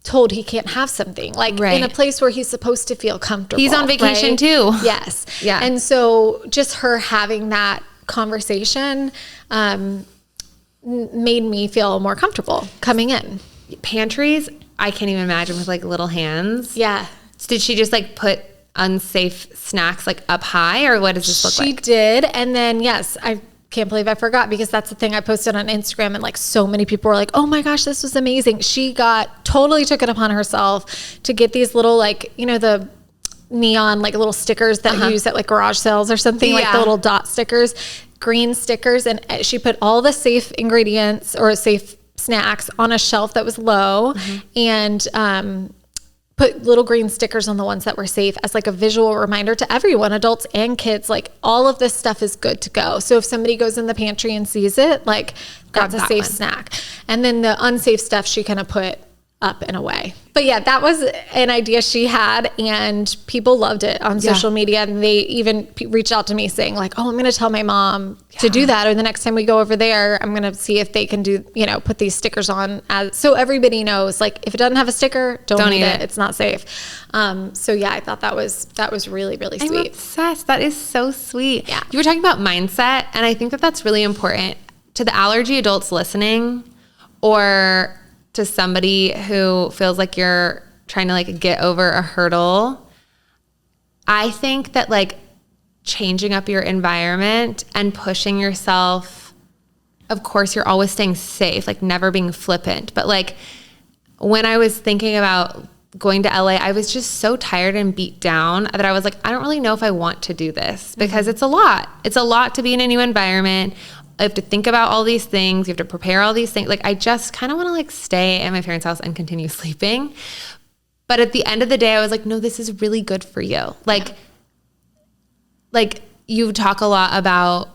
told he can't have something like in a place where he's supposed to feel comfortable. He's on vacation too. Yes. Yeah. And so just her having that conversation made me feel more comfortable coming in. Pantries, I can't even imagine with like little hands. Yeah. Did she just like put unsafe snacks like up high, or what does this look like? She did. And then, yes, I can't believe I forgot, because that's the thing I posted on Instagram, and like so many people were like, oh my gosh, this was amazing. She totally took it upon herself to get these little like, the neon like little stickers that you use at like garage sales or something, like the little dot stickers, green stickers. And she put all the safe ingredients or safe snacks on a shelf that was low, and put little green stickers on the ones that were safe as like a visual reminder to everyone, adults and kids, like all of this stuff is good to go. So if somebody goes in the pantry and sees it, like that's a safe snack. And then the unsafe stuff she kind of put up and away. But yeah, that was an idea she had, and people loved it on social media. And they even reached out to me saying like, oh, I'm going to tell my mom to do that. Or the next time we go over there, I'm going to see if they can do, put these stickers on so everybody knows, like if it doesn't have a sticker, don't eat it. It's not safe. So yeah, I thought that was really, really sweet. I'm obsessed. That is so sweet. Yeah. You were talking about mindset, and I think that that's really important to the allergy adults listening, or to somebody who feels like you're trying to like get over a hurdle. I think that like changing up your environment and pushing yourself, of course you're always staying safe, like never being flippant. But like when I was thinking about going to LA, I was just so tired and beat down that I was like, I don't really know if I want to do this, because it's a lot. It's a lot to be in a new environment. I have to think about all these things. You have to prepare all these things. Like, I just kind of want to like stay at my parents' house and continue sleeping. But at the end of the day, I was like, no, this is really good for you. Like you talk a lot about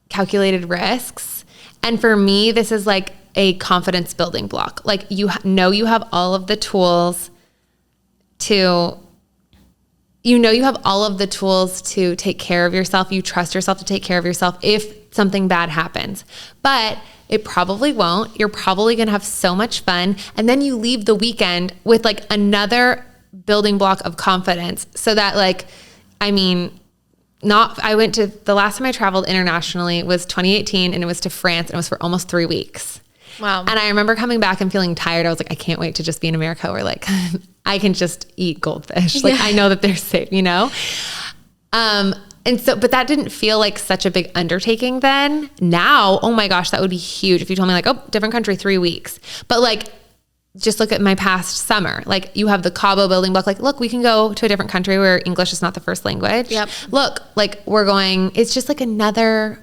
calculated risks. And for me, this is like a confidence building block. Like you know you have all of the tools to take care of yourself. You trust yourself to take care of yourself if something bad happens. But it probably won't. You're probably going to have so much fun. And then you leave the weekend with like another building block of confidence so that like, the last time I traveled internationally was 2018 and it was to France and it was for almost 3 weeks. Wow. And I remember coming back and feeling tired. I was like, I can't wait to just be in America where like I can just eat goldfish. Like I know that they're safe, you know? And so, but that didn't feel like such a big undertaking then. Now, oh my gosh, that would be huge if you told me like, oh, different country, 3 weeks. But like, just look at my past summer. Like you have the Cabo building block. Like, look, we can go to a different country where English is not the first language. Yep. Look, like we're going, it's just like another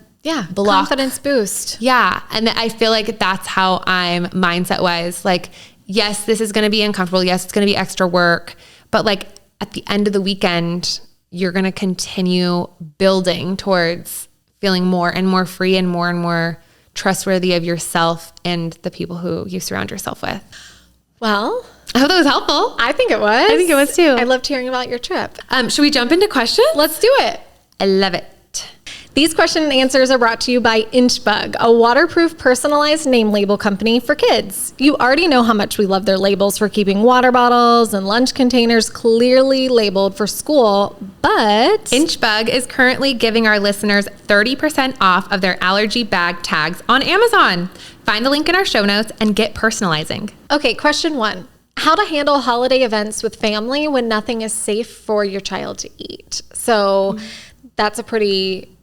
block. Confidence boost. Yeah. And I feel like that's how I'm mindset wise. Like, yes, this is going to be uncomfortable. Yes, it's going to be extra work. But like at the end of the weekend, you're going to continue building towards feeling more and more free and more trustworthy of yourself and the people who you surround yourself with. Well, I hope that was helpful. I think it was. I think it was too. I loved hearing about your trip. Should we jump into questions? Let's do it. I love it. These question and answers are brought to you by Inchbug, a waterproof personalized name label company for kids. You already know how much we love their labels for keeping water bottles and lunch containers clearly labeled for school, but Inchbug is currently giving our listeners 30% off of their allergy bag tags on Amazon. Find the link in our show notes and get personalizing. Okay, question 1. How to handle holiday events with family when nothing is safe for your child to eat. So that's a pretty...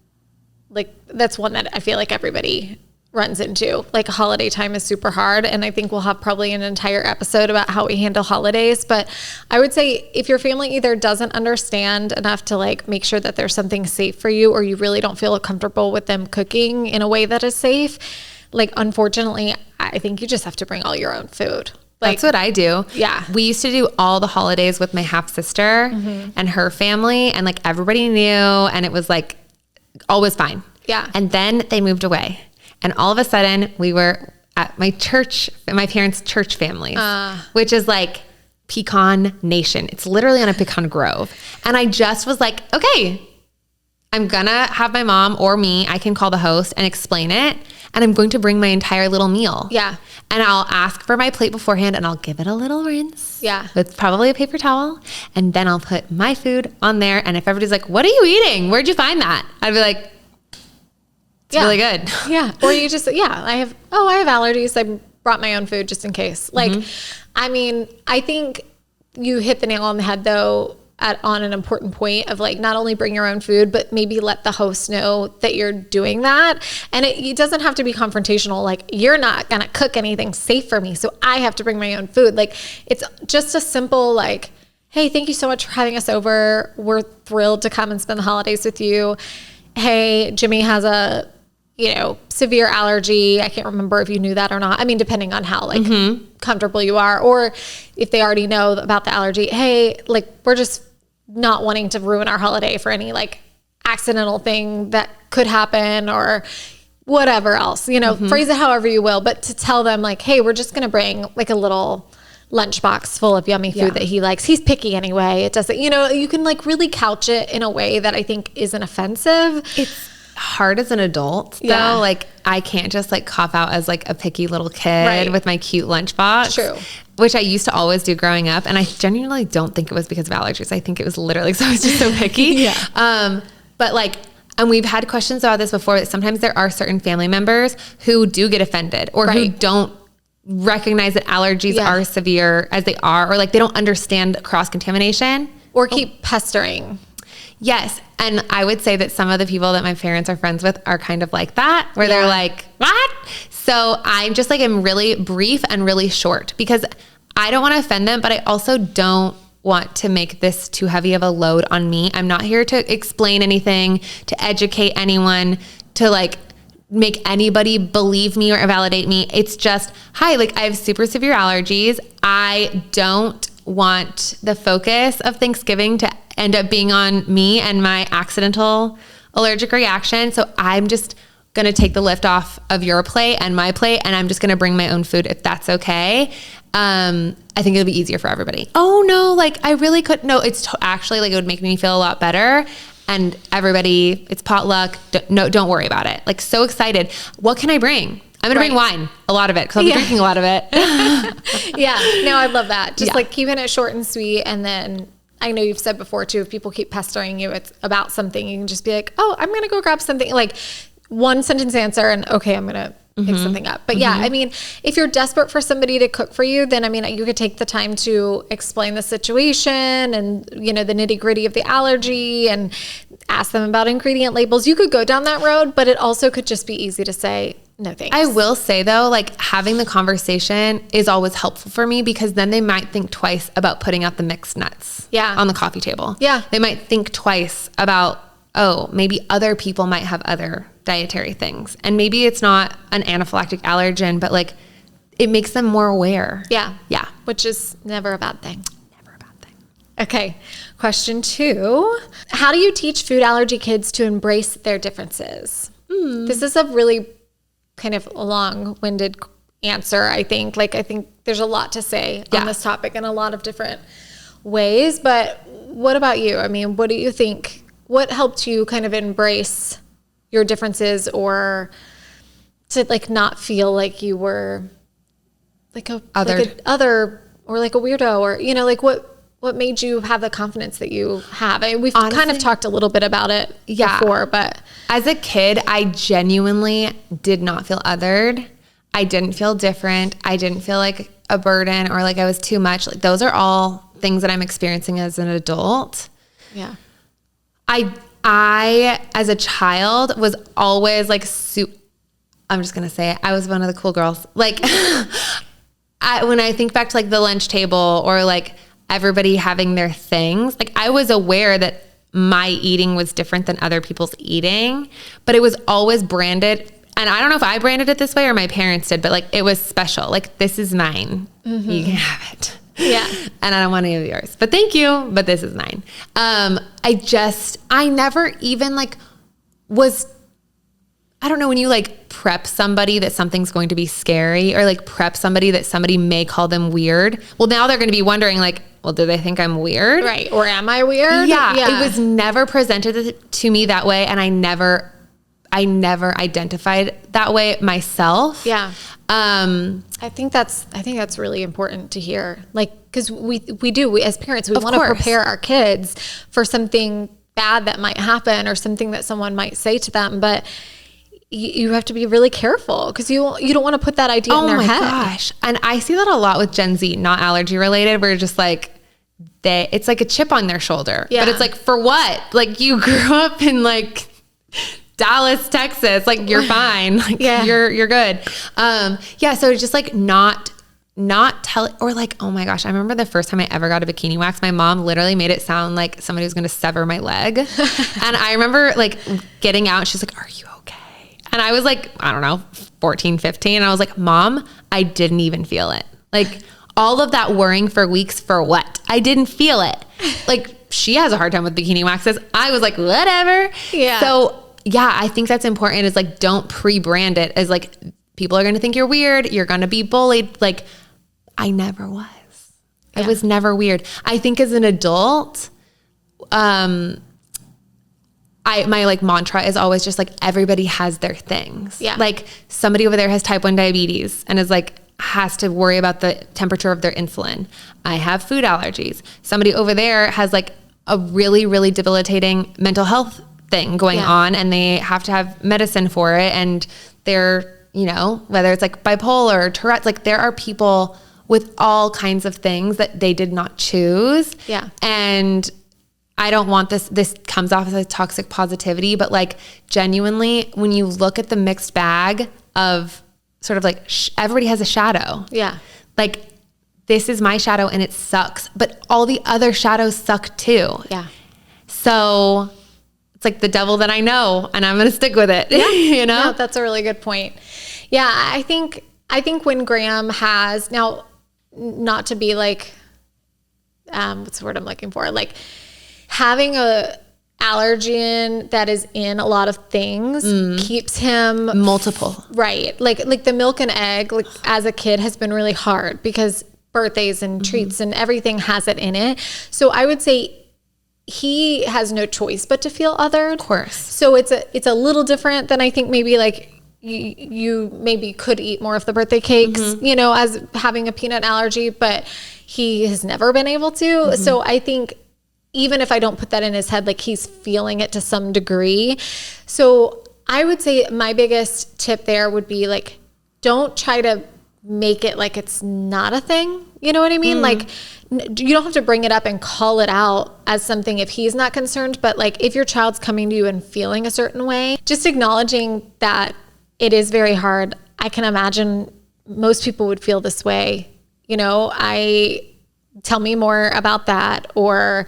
that's one that I feel like everybody runs into. Like holiday time is super hard. And I think we'll have probably an entire episode about how we handle holidays. But I would say if your family either doesn't understand enough to like make sure that there's something safe for you, or you really don't feel comfortable with them cooking in a way that is safe, like unfortunately, I think you just have to bring all your own food. Like, that's what I do. Yeah. We used to do all the holidays with my half sister and her family, and like everybody knew, and it was like always fine. Yeah. And then they moved away. And all of a sudden we were at my parents' church families, which is like pecan nation. It's literally on a pecan grove. And I just was like, okay, I'm gonna have my mom or me, I can call the host and explain it. And I'm going to bring my entire little meal. Yeah. And I'll ask for my plate beforehand and I'll give it a little rinse. Yeah. With probably a paper towel. And then I'll put my food on there. And if everybody's like, what are you eating? Where'd you find that? I'd be like, it's really good. Yeah. Or you just, I have allergies. I brought my own food just in case. Like, I mean, I think you hit the nail on the head though, on an important point of like, not only bring your own food, but maybe let the host know that you're doing that. And it doesn't have to be confrontational. Like, you're not going to cook anything safe for me, so I have to bring my own food. Like, it's just a simple like, hey, thank you so much for having us over. We're thrilled to come and spend the holidays with you. Hey, Jimmy has a, severe allergy. I can't remember if you knew that or not. I mean, depending on how comfortable you are, or if they already know about the allergy. Hey, like, we're just not wanting to ruin our holiday for any like accidental thing that could happen or whatever else, phrase it however you will, but to tell them like, hey, we're just going to bring like a little lunchbox full of yummy food that he likes. He's picky anyway. It doesn't, you can like really couch it in a way that I think isn't offensive. It's hard as an adult though. Like, I can't just like cop out as like a picky little kid with my cute lunchbox. True. Which I used to always do growing up. And I genuinely don't think it was because of allergies. I think it was literally because I was just so picky. But like, and we've had questions about this before, that sometimes there are certain family members who do get offended or who don't recognize that allergies are severe as they are, or like they don't understand cross-contamination. Or keep pestering. Yes. And I would say that some of the people that my parents are friends with are kind of like that, where they're like, what? So I'm just like, I'm really brief and really short because I don't want to offend them, but I also don't want to make this too heavy of a load on me. I'm not here to explain anything, to educate anyone, to like make anybody believe me or validate me. It's just, hi, like I have super severe allergies. I don't want the focus of Thanksgiving to end up being on me and my accidental allergic reaction. So I'm just going to take the lift off of your plate and my plate, and I'm just going to bring my own food if that's okay. I think it'll be easier for everybody. Oh no, like I really could. No, it's actually like it would make me feel a lot better. And everybody, it's potluck. Don't worry about it. Like so excited. What can I bring? I'm going to bring wine, a lot of it, because I'll be drinking a lot of it. Yeah, no, I love that. Just like keeping it short and sweet. And then I know you've said before too, if people keep pestering you it's about something, you can just be like, oh, I'm going to go grab something. Like one sentence answer and okay, I'm going to pick something up. But yeah, I mean, if you're desperate for somebody to cook for you, then I mean, you could take the time to explain the situation and, you know, the nitty gritty of the allergy and ask them about ingredient labels. You could go down that road, but it also could just be easy to say, no thanks. I will say though, like having the conversation is always helpful for me because then they might think twice about putting out the mixed nuts on the coffee table. Yeah. They might think twice about, oh, maybe other people might have other dietary things. And maybe it's not an anaphylactic allergen, but like it makes them more aware. Yeah. Yeah. Which is never a bad thing. Never a bad thing. Okay. Question 2. How do you teach food allergy kids to embrace their differences? This is a really kind of long-winded answer, I think. Like, I think there's a lot to say on this topic in a lot of different ways. But what about you? I mean, what do you think? What helped you kind of embrace your differences or to like not feel like you were like a other or like a weirdo or, you know, like what made you have the confidence that you have? I mean, we've honestly kind of talked a little bit about it before, but as a kid, I genuinely did not feel othered. I didn't feel different. I didn't feel like a burden or like I was too much. Like those are all things that I'm experiencing as an adult. Yeah. I, as a child, was always like, I'm just going to say it. I was one of the cool girls. Like, when I think back to like the lunch table or like everybody having their things, like I was aware that my eating was different than other people's eating, but it was always branded. And I don't know if I branded it this way or my parents did, but like it was special. Like, this is mine. You can have it. Yeah. And I don't want any of yours, but thank you. But this is mine. I never even like I don't know, when you like prep somebody that something's going to be scary or like prep somebody that somebody may call them weird. Well, now they're going to be wondering like, well, do they think I'm weird? Right. Or am I weird? Yeah. It was never presented to me that way. And I never identified that way myself. Yeah. I think that's really important to hear. Like, cause we as parents, we want to prepare our kids for something bad that might happen or something that someone might say to them. But you have to be really careful because you don't want to put that idea in their head. Oh my gosh. And I see that a lot with Gen Z, not allergy related, where just like, it's like a chip on their shoulder, but it's like, for what? Like, you grew up in like Dallas, Texas, like you're fine. Like you're good. So just like not tell, or like, oh my gosh, I remember the first time I ever got a bikini wax, my mom literally made it sound like somebody was going to sever my leg. And I remember like getting out, she's like, are you okay? And I was like, I don't know, 14, 15. And I was like, Mom, I didn't even feel it. Like all of that worrying for weeks for what? I didn't feel it. Like, she has a hard time with bikini waxes. I was like, whatever. Yeah. So yeah, I think that's important, is like, don't pre-brand it as like, people are going to think you're weird. You're going to be bullied. Like, I never was. I was never weird. I think as an adult, my like mantra is always just like, everybody has their things. Yeah. Like, somebody over there has type 1 diabetes and is like, has to worry about the temperature of their insulin. I have food allergies. Somebody over there has like a really, really debilitating mental health thing going on, and they have to have medicine for it. And they're, you know, whether it's like bipolar or Tourette's, like there are people with all kinds of things that they did not choose. Yeah. And I don't want this comes off as a toxic positivity, but like genuinely, when you look at the mixed bag of sort of like, everybody has a shadow. Yeah. Like, this is my shadow and it sucks, but all the other shadows suck too. Yeah. So it's like the devil that I know, and I'm going to stick with it. Yeah. You know? No, that's a really good point. Yeah. I think when Graham has, now, not to be like, what's the word I'm looking for? Like, having allergen that is in a lot of things keeps him multiple. Right. Like the milk and egg, like as a kid has been really hard because birthdays and treats and everything has it in it. So I would say he has no choice but to feel othered. Of course. So it's a little different than I think maybe like you maybe could eat more of the birthday cakes, you know, as having a peanut allergy, but he has never been able to. So I think even if I don't put that in his head, like he's feeling it to some degree. So I would say my biggest tip there would be like, don't try to make it like it's not a thing. You know what I mean? Like you don't have to bring it up and call it out as something if he's not concerned, but like if your child's coming to you and feeling a certain way, just acknowledging that it is very hard. I can imagine most people would feel this way. You know, tell me more about that, or,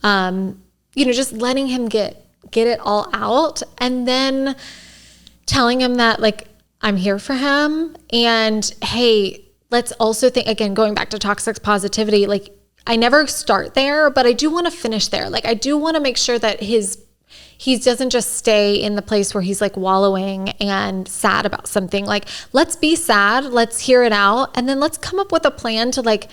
you know, just letting him get it all out, and then telling him that like, I'm here for him. And hey, let's also think, again, going back to toxic positivity, like I never start there, but I do want to finish there. Like I do want to make sure that he doesn't just stay in the place where he's like wallowing and sad about something. Like, let's be sad, let's hear it out, and then let's come up with a plan to like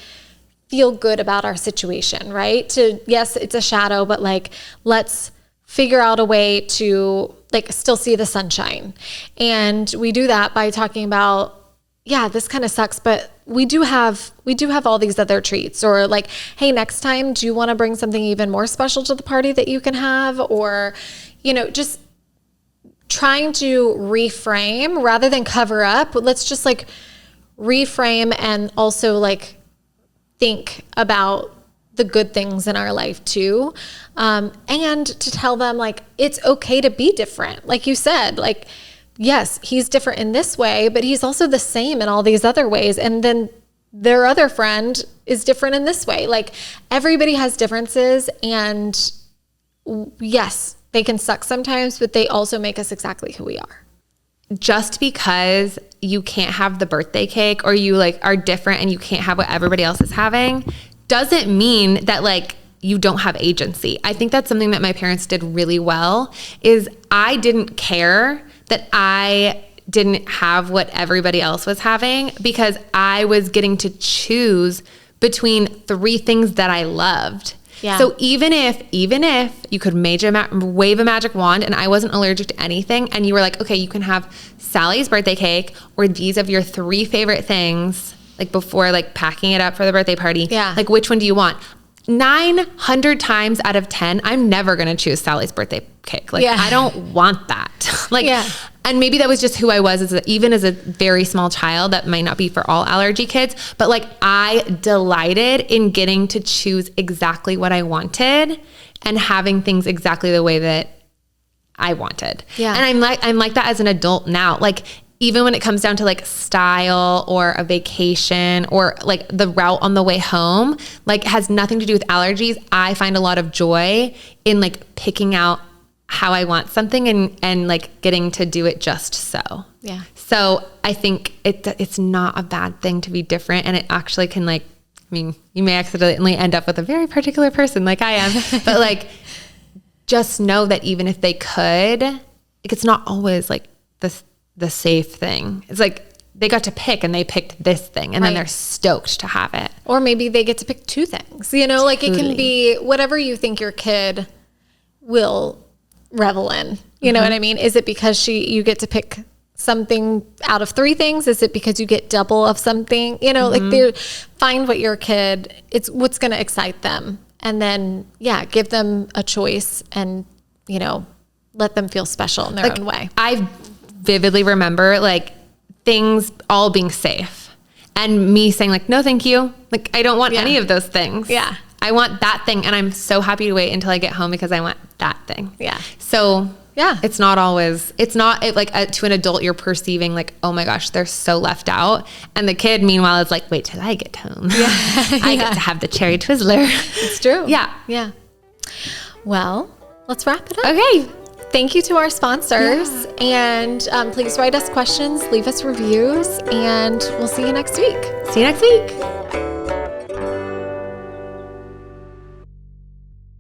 feel good about our situation, right? Yes, it's a shadow, but like, let's figure out a way to like still see the sunshine. And we do that by talking about, yeah, this kind of sucks, but we do have all these other treats, or like, hey, next time, do you want to bring something even more special to the party that you can have? Or, you know, just trying to reframe rather than cover up. Let's just like reframe and also like think about the good things in our life too. And to tell them like, it's okay to be different. Like you said, like, yes, he's different in this way, but he's also the same in all these other ways. And then their other friend is different in this way. Like everybody has differences, and yes, they can suck sometimes, but they also make us exactly who we are. Just because you can't have the birthday cake, or you like are different and you can't have what everybody else is having, doesn't mean that like you don't have agency. I think that's something that my parents did really well, is I didn't care that I didn't have what everybody else was having, because I was getting to choose between 3 things that I loved. Yeah. So even if you could wave a magic wand and I wasn't allergic to anything, and you were like, okay, you can have Sally's birthday cake or these of your 3 favorite things, like before like packing it up for the birthday party, like which one do you want? 900 times out of 10, I'm never going to choose Sally's birthday cake. Like, I don't want that. Like, and maybe that was just who I was even as a very small child. That might not be for all allergy kids, but like I delighted in getting to choose exactly what I wanted and having things exactly the way that I wanted. Yeah. And I'm like that as an adult now. Like, even when it comes down to like style or a vacation or like the route on the way home, like has nothing to do with allergies. I find a lot of joy in like picking out how I want something and like getting to do it just so. Yeah. So I think it's not a bad thing to be different, and it actually can like, I mean, you may accidentally end up with a very particular person like I am, but like just know that even if they could, like, it's not always like the safe thing. It's like they got to pick and they picked this thing, and then they're stoked to have it. Or maybe they get to pick 2 things, you know, like it can be whatever you think your kid will revel in. You know what I mean? Is it because you get to pick something out of 3 things? Is it because you get double of something? You know, like find what your kid, it's what's going to excite them. And then, give them a choice and, you know, let them feel special in their own way. I vividly remember like things all being safe and me saying like, no, thank you. Like, I don't want any of those things. Yeah. I want that thing. And I'm so happy to wait until I get home because I want that thing. Yeah. So it's not to an adult, you're perceiving like, oh my gosh, they're so left out. And the kid, meanwhile, is like, wait till I get home. Yeah. I get to have the cherry Twizzler. It's true. Yeah. Yeah. Well, let's wrap it up. Okay. Thank you to our sponsors, and please write us questions, leave us reviews, and we'll see you next week. See you next week.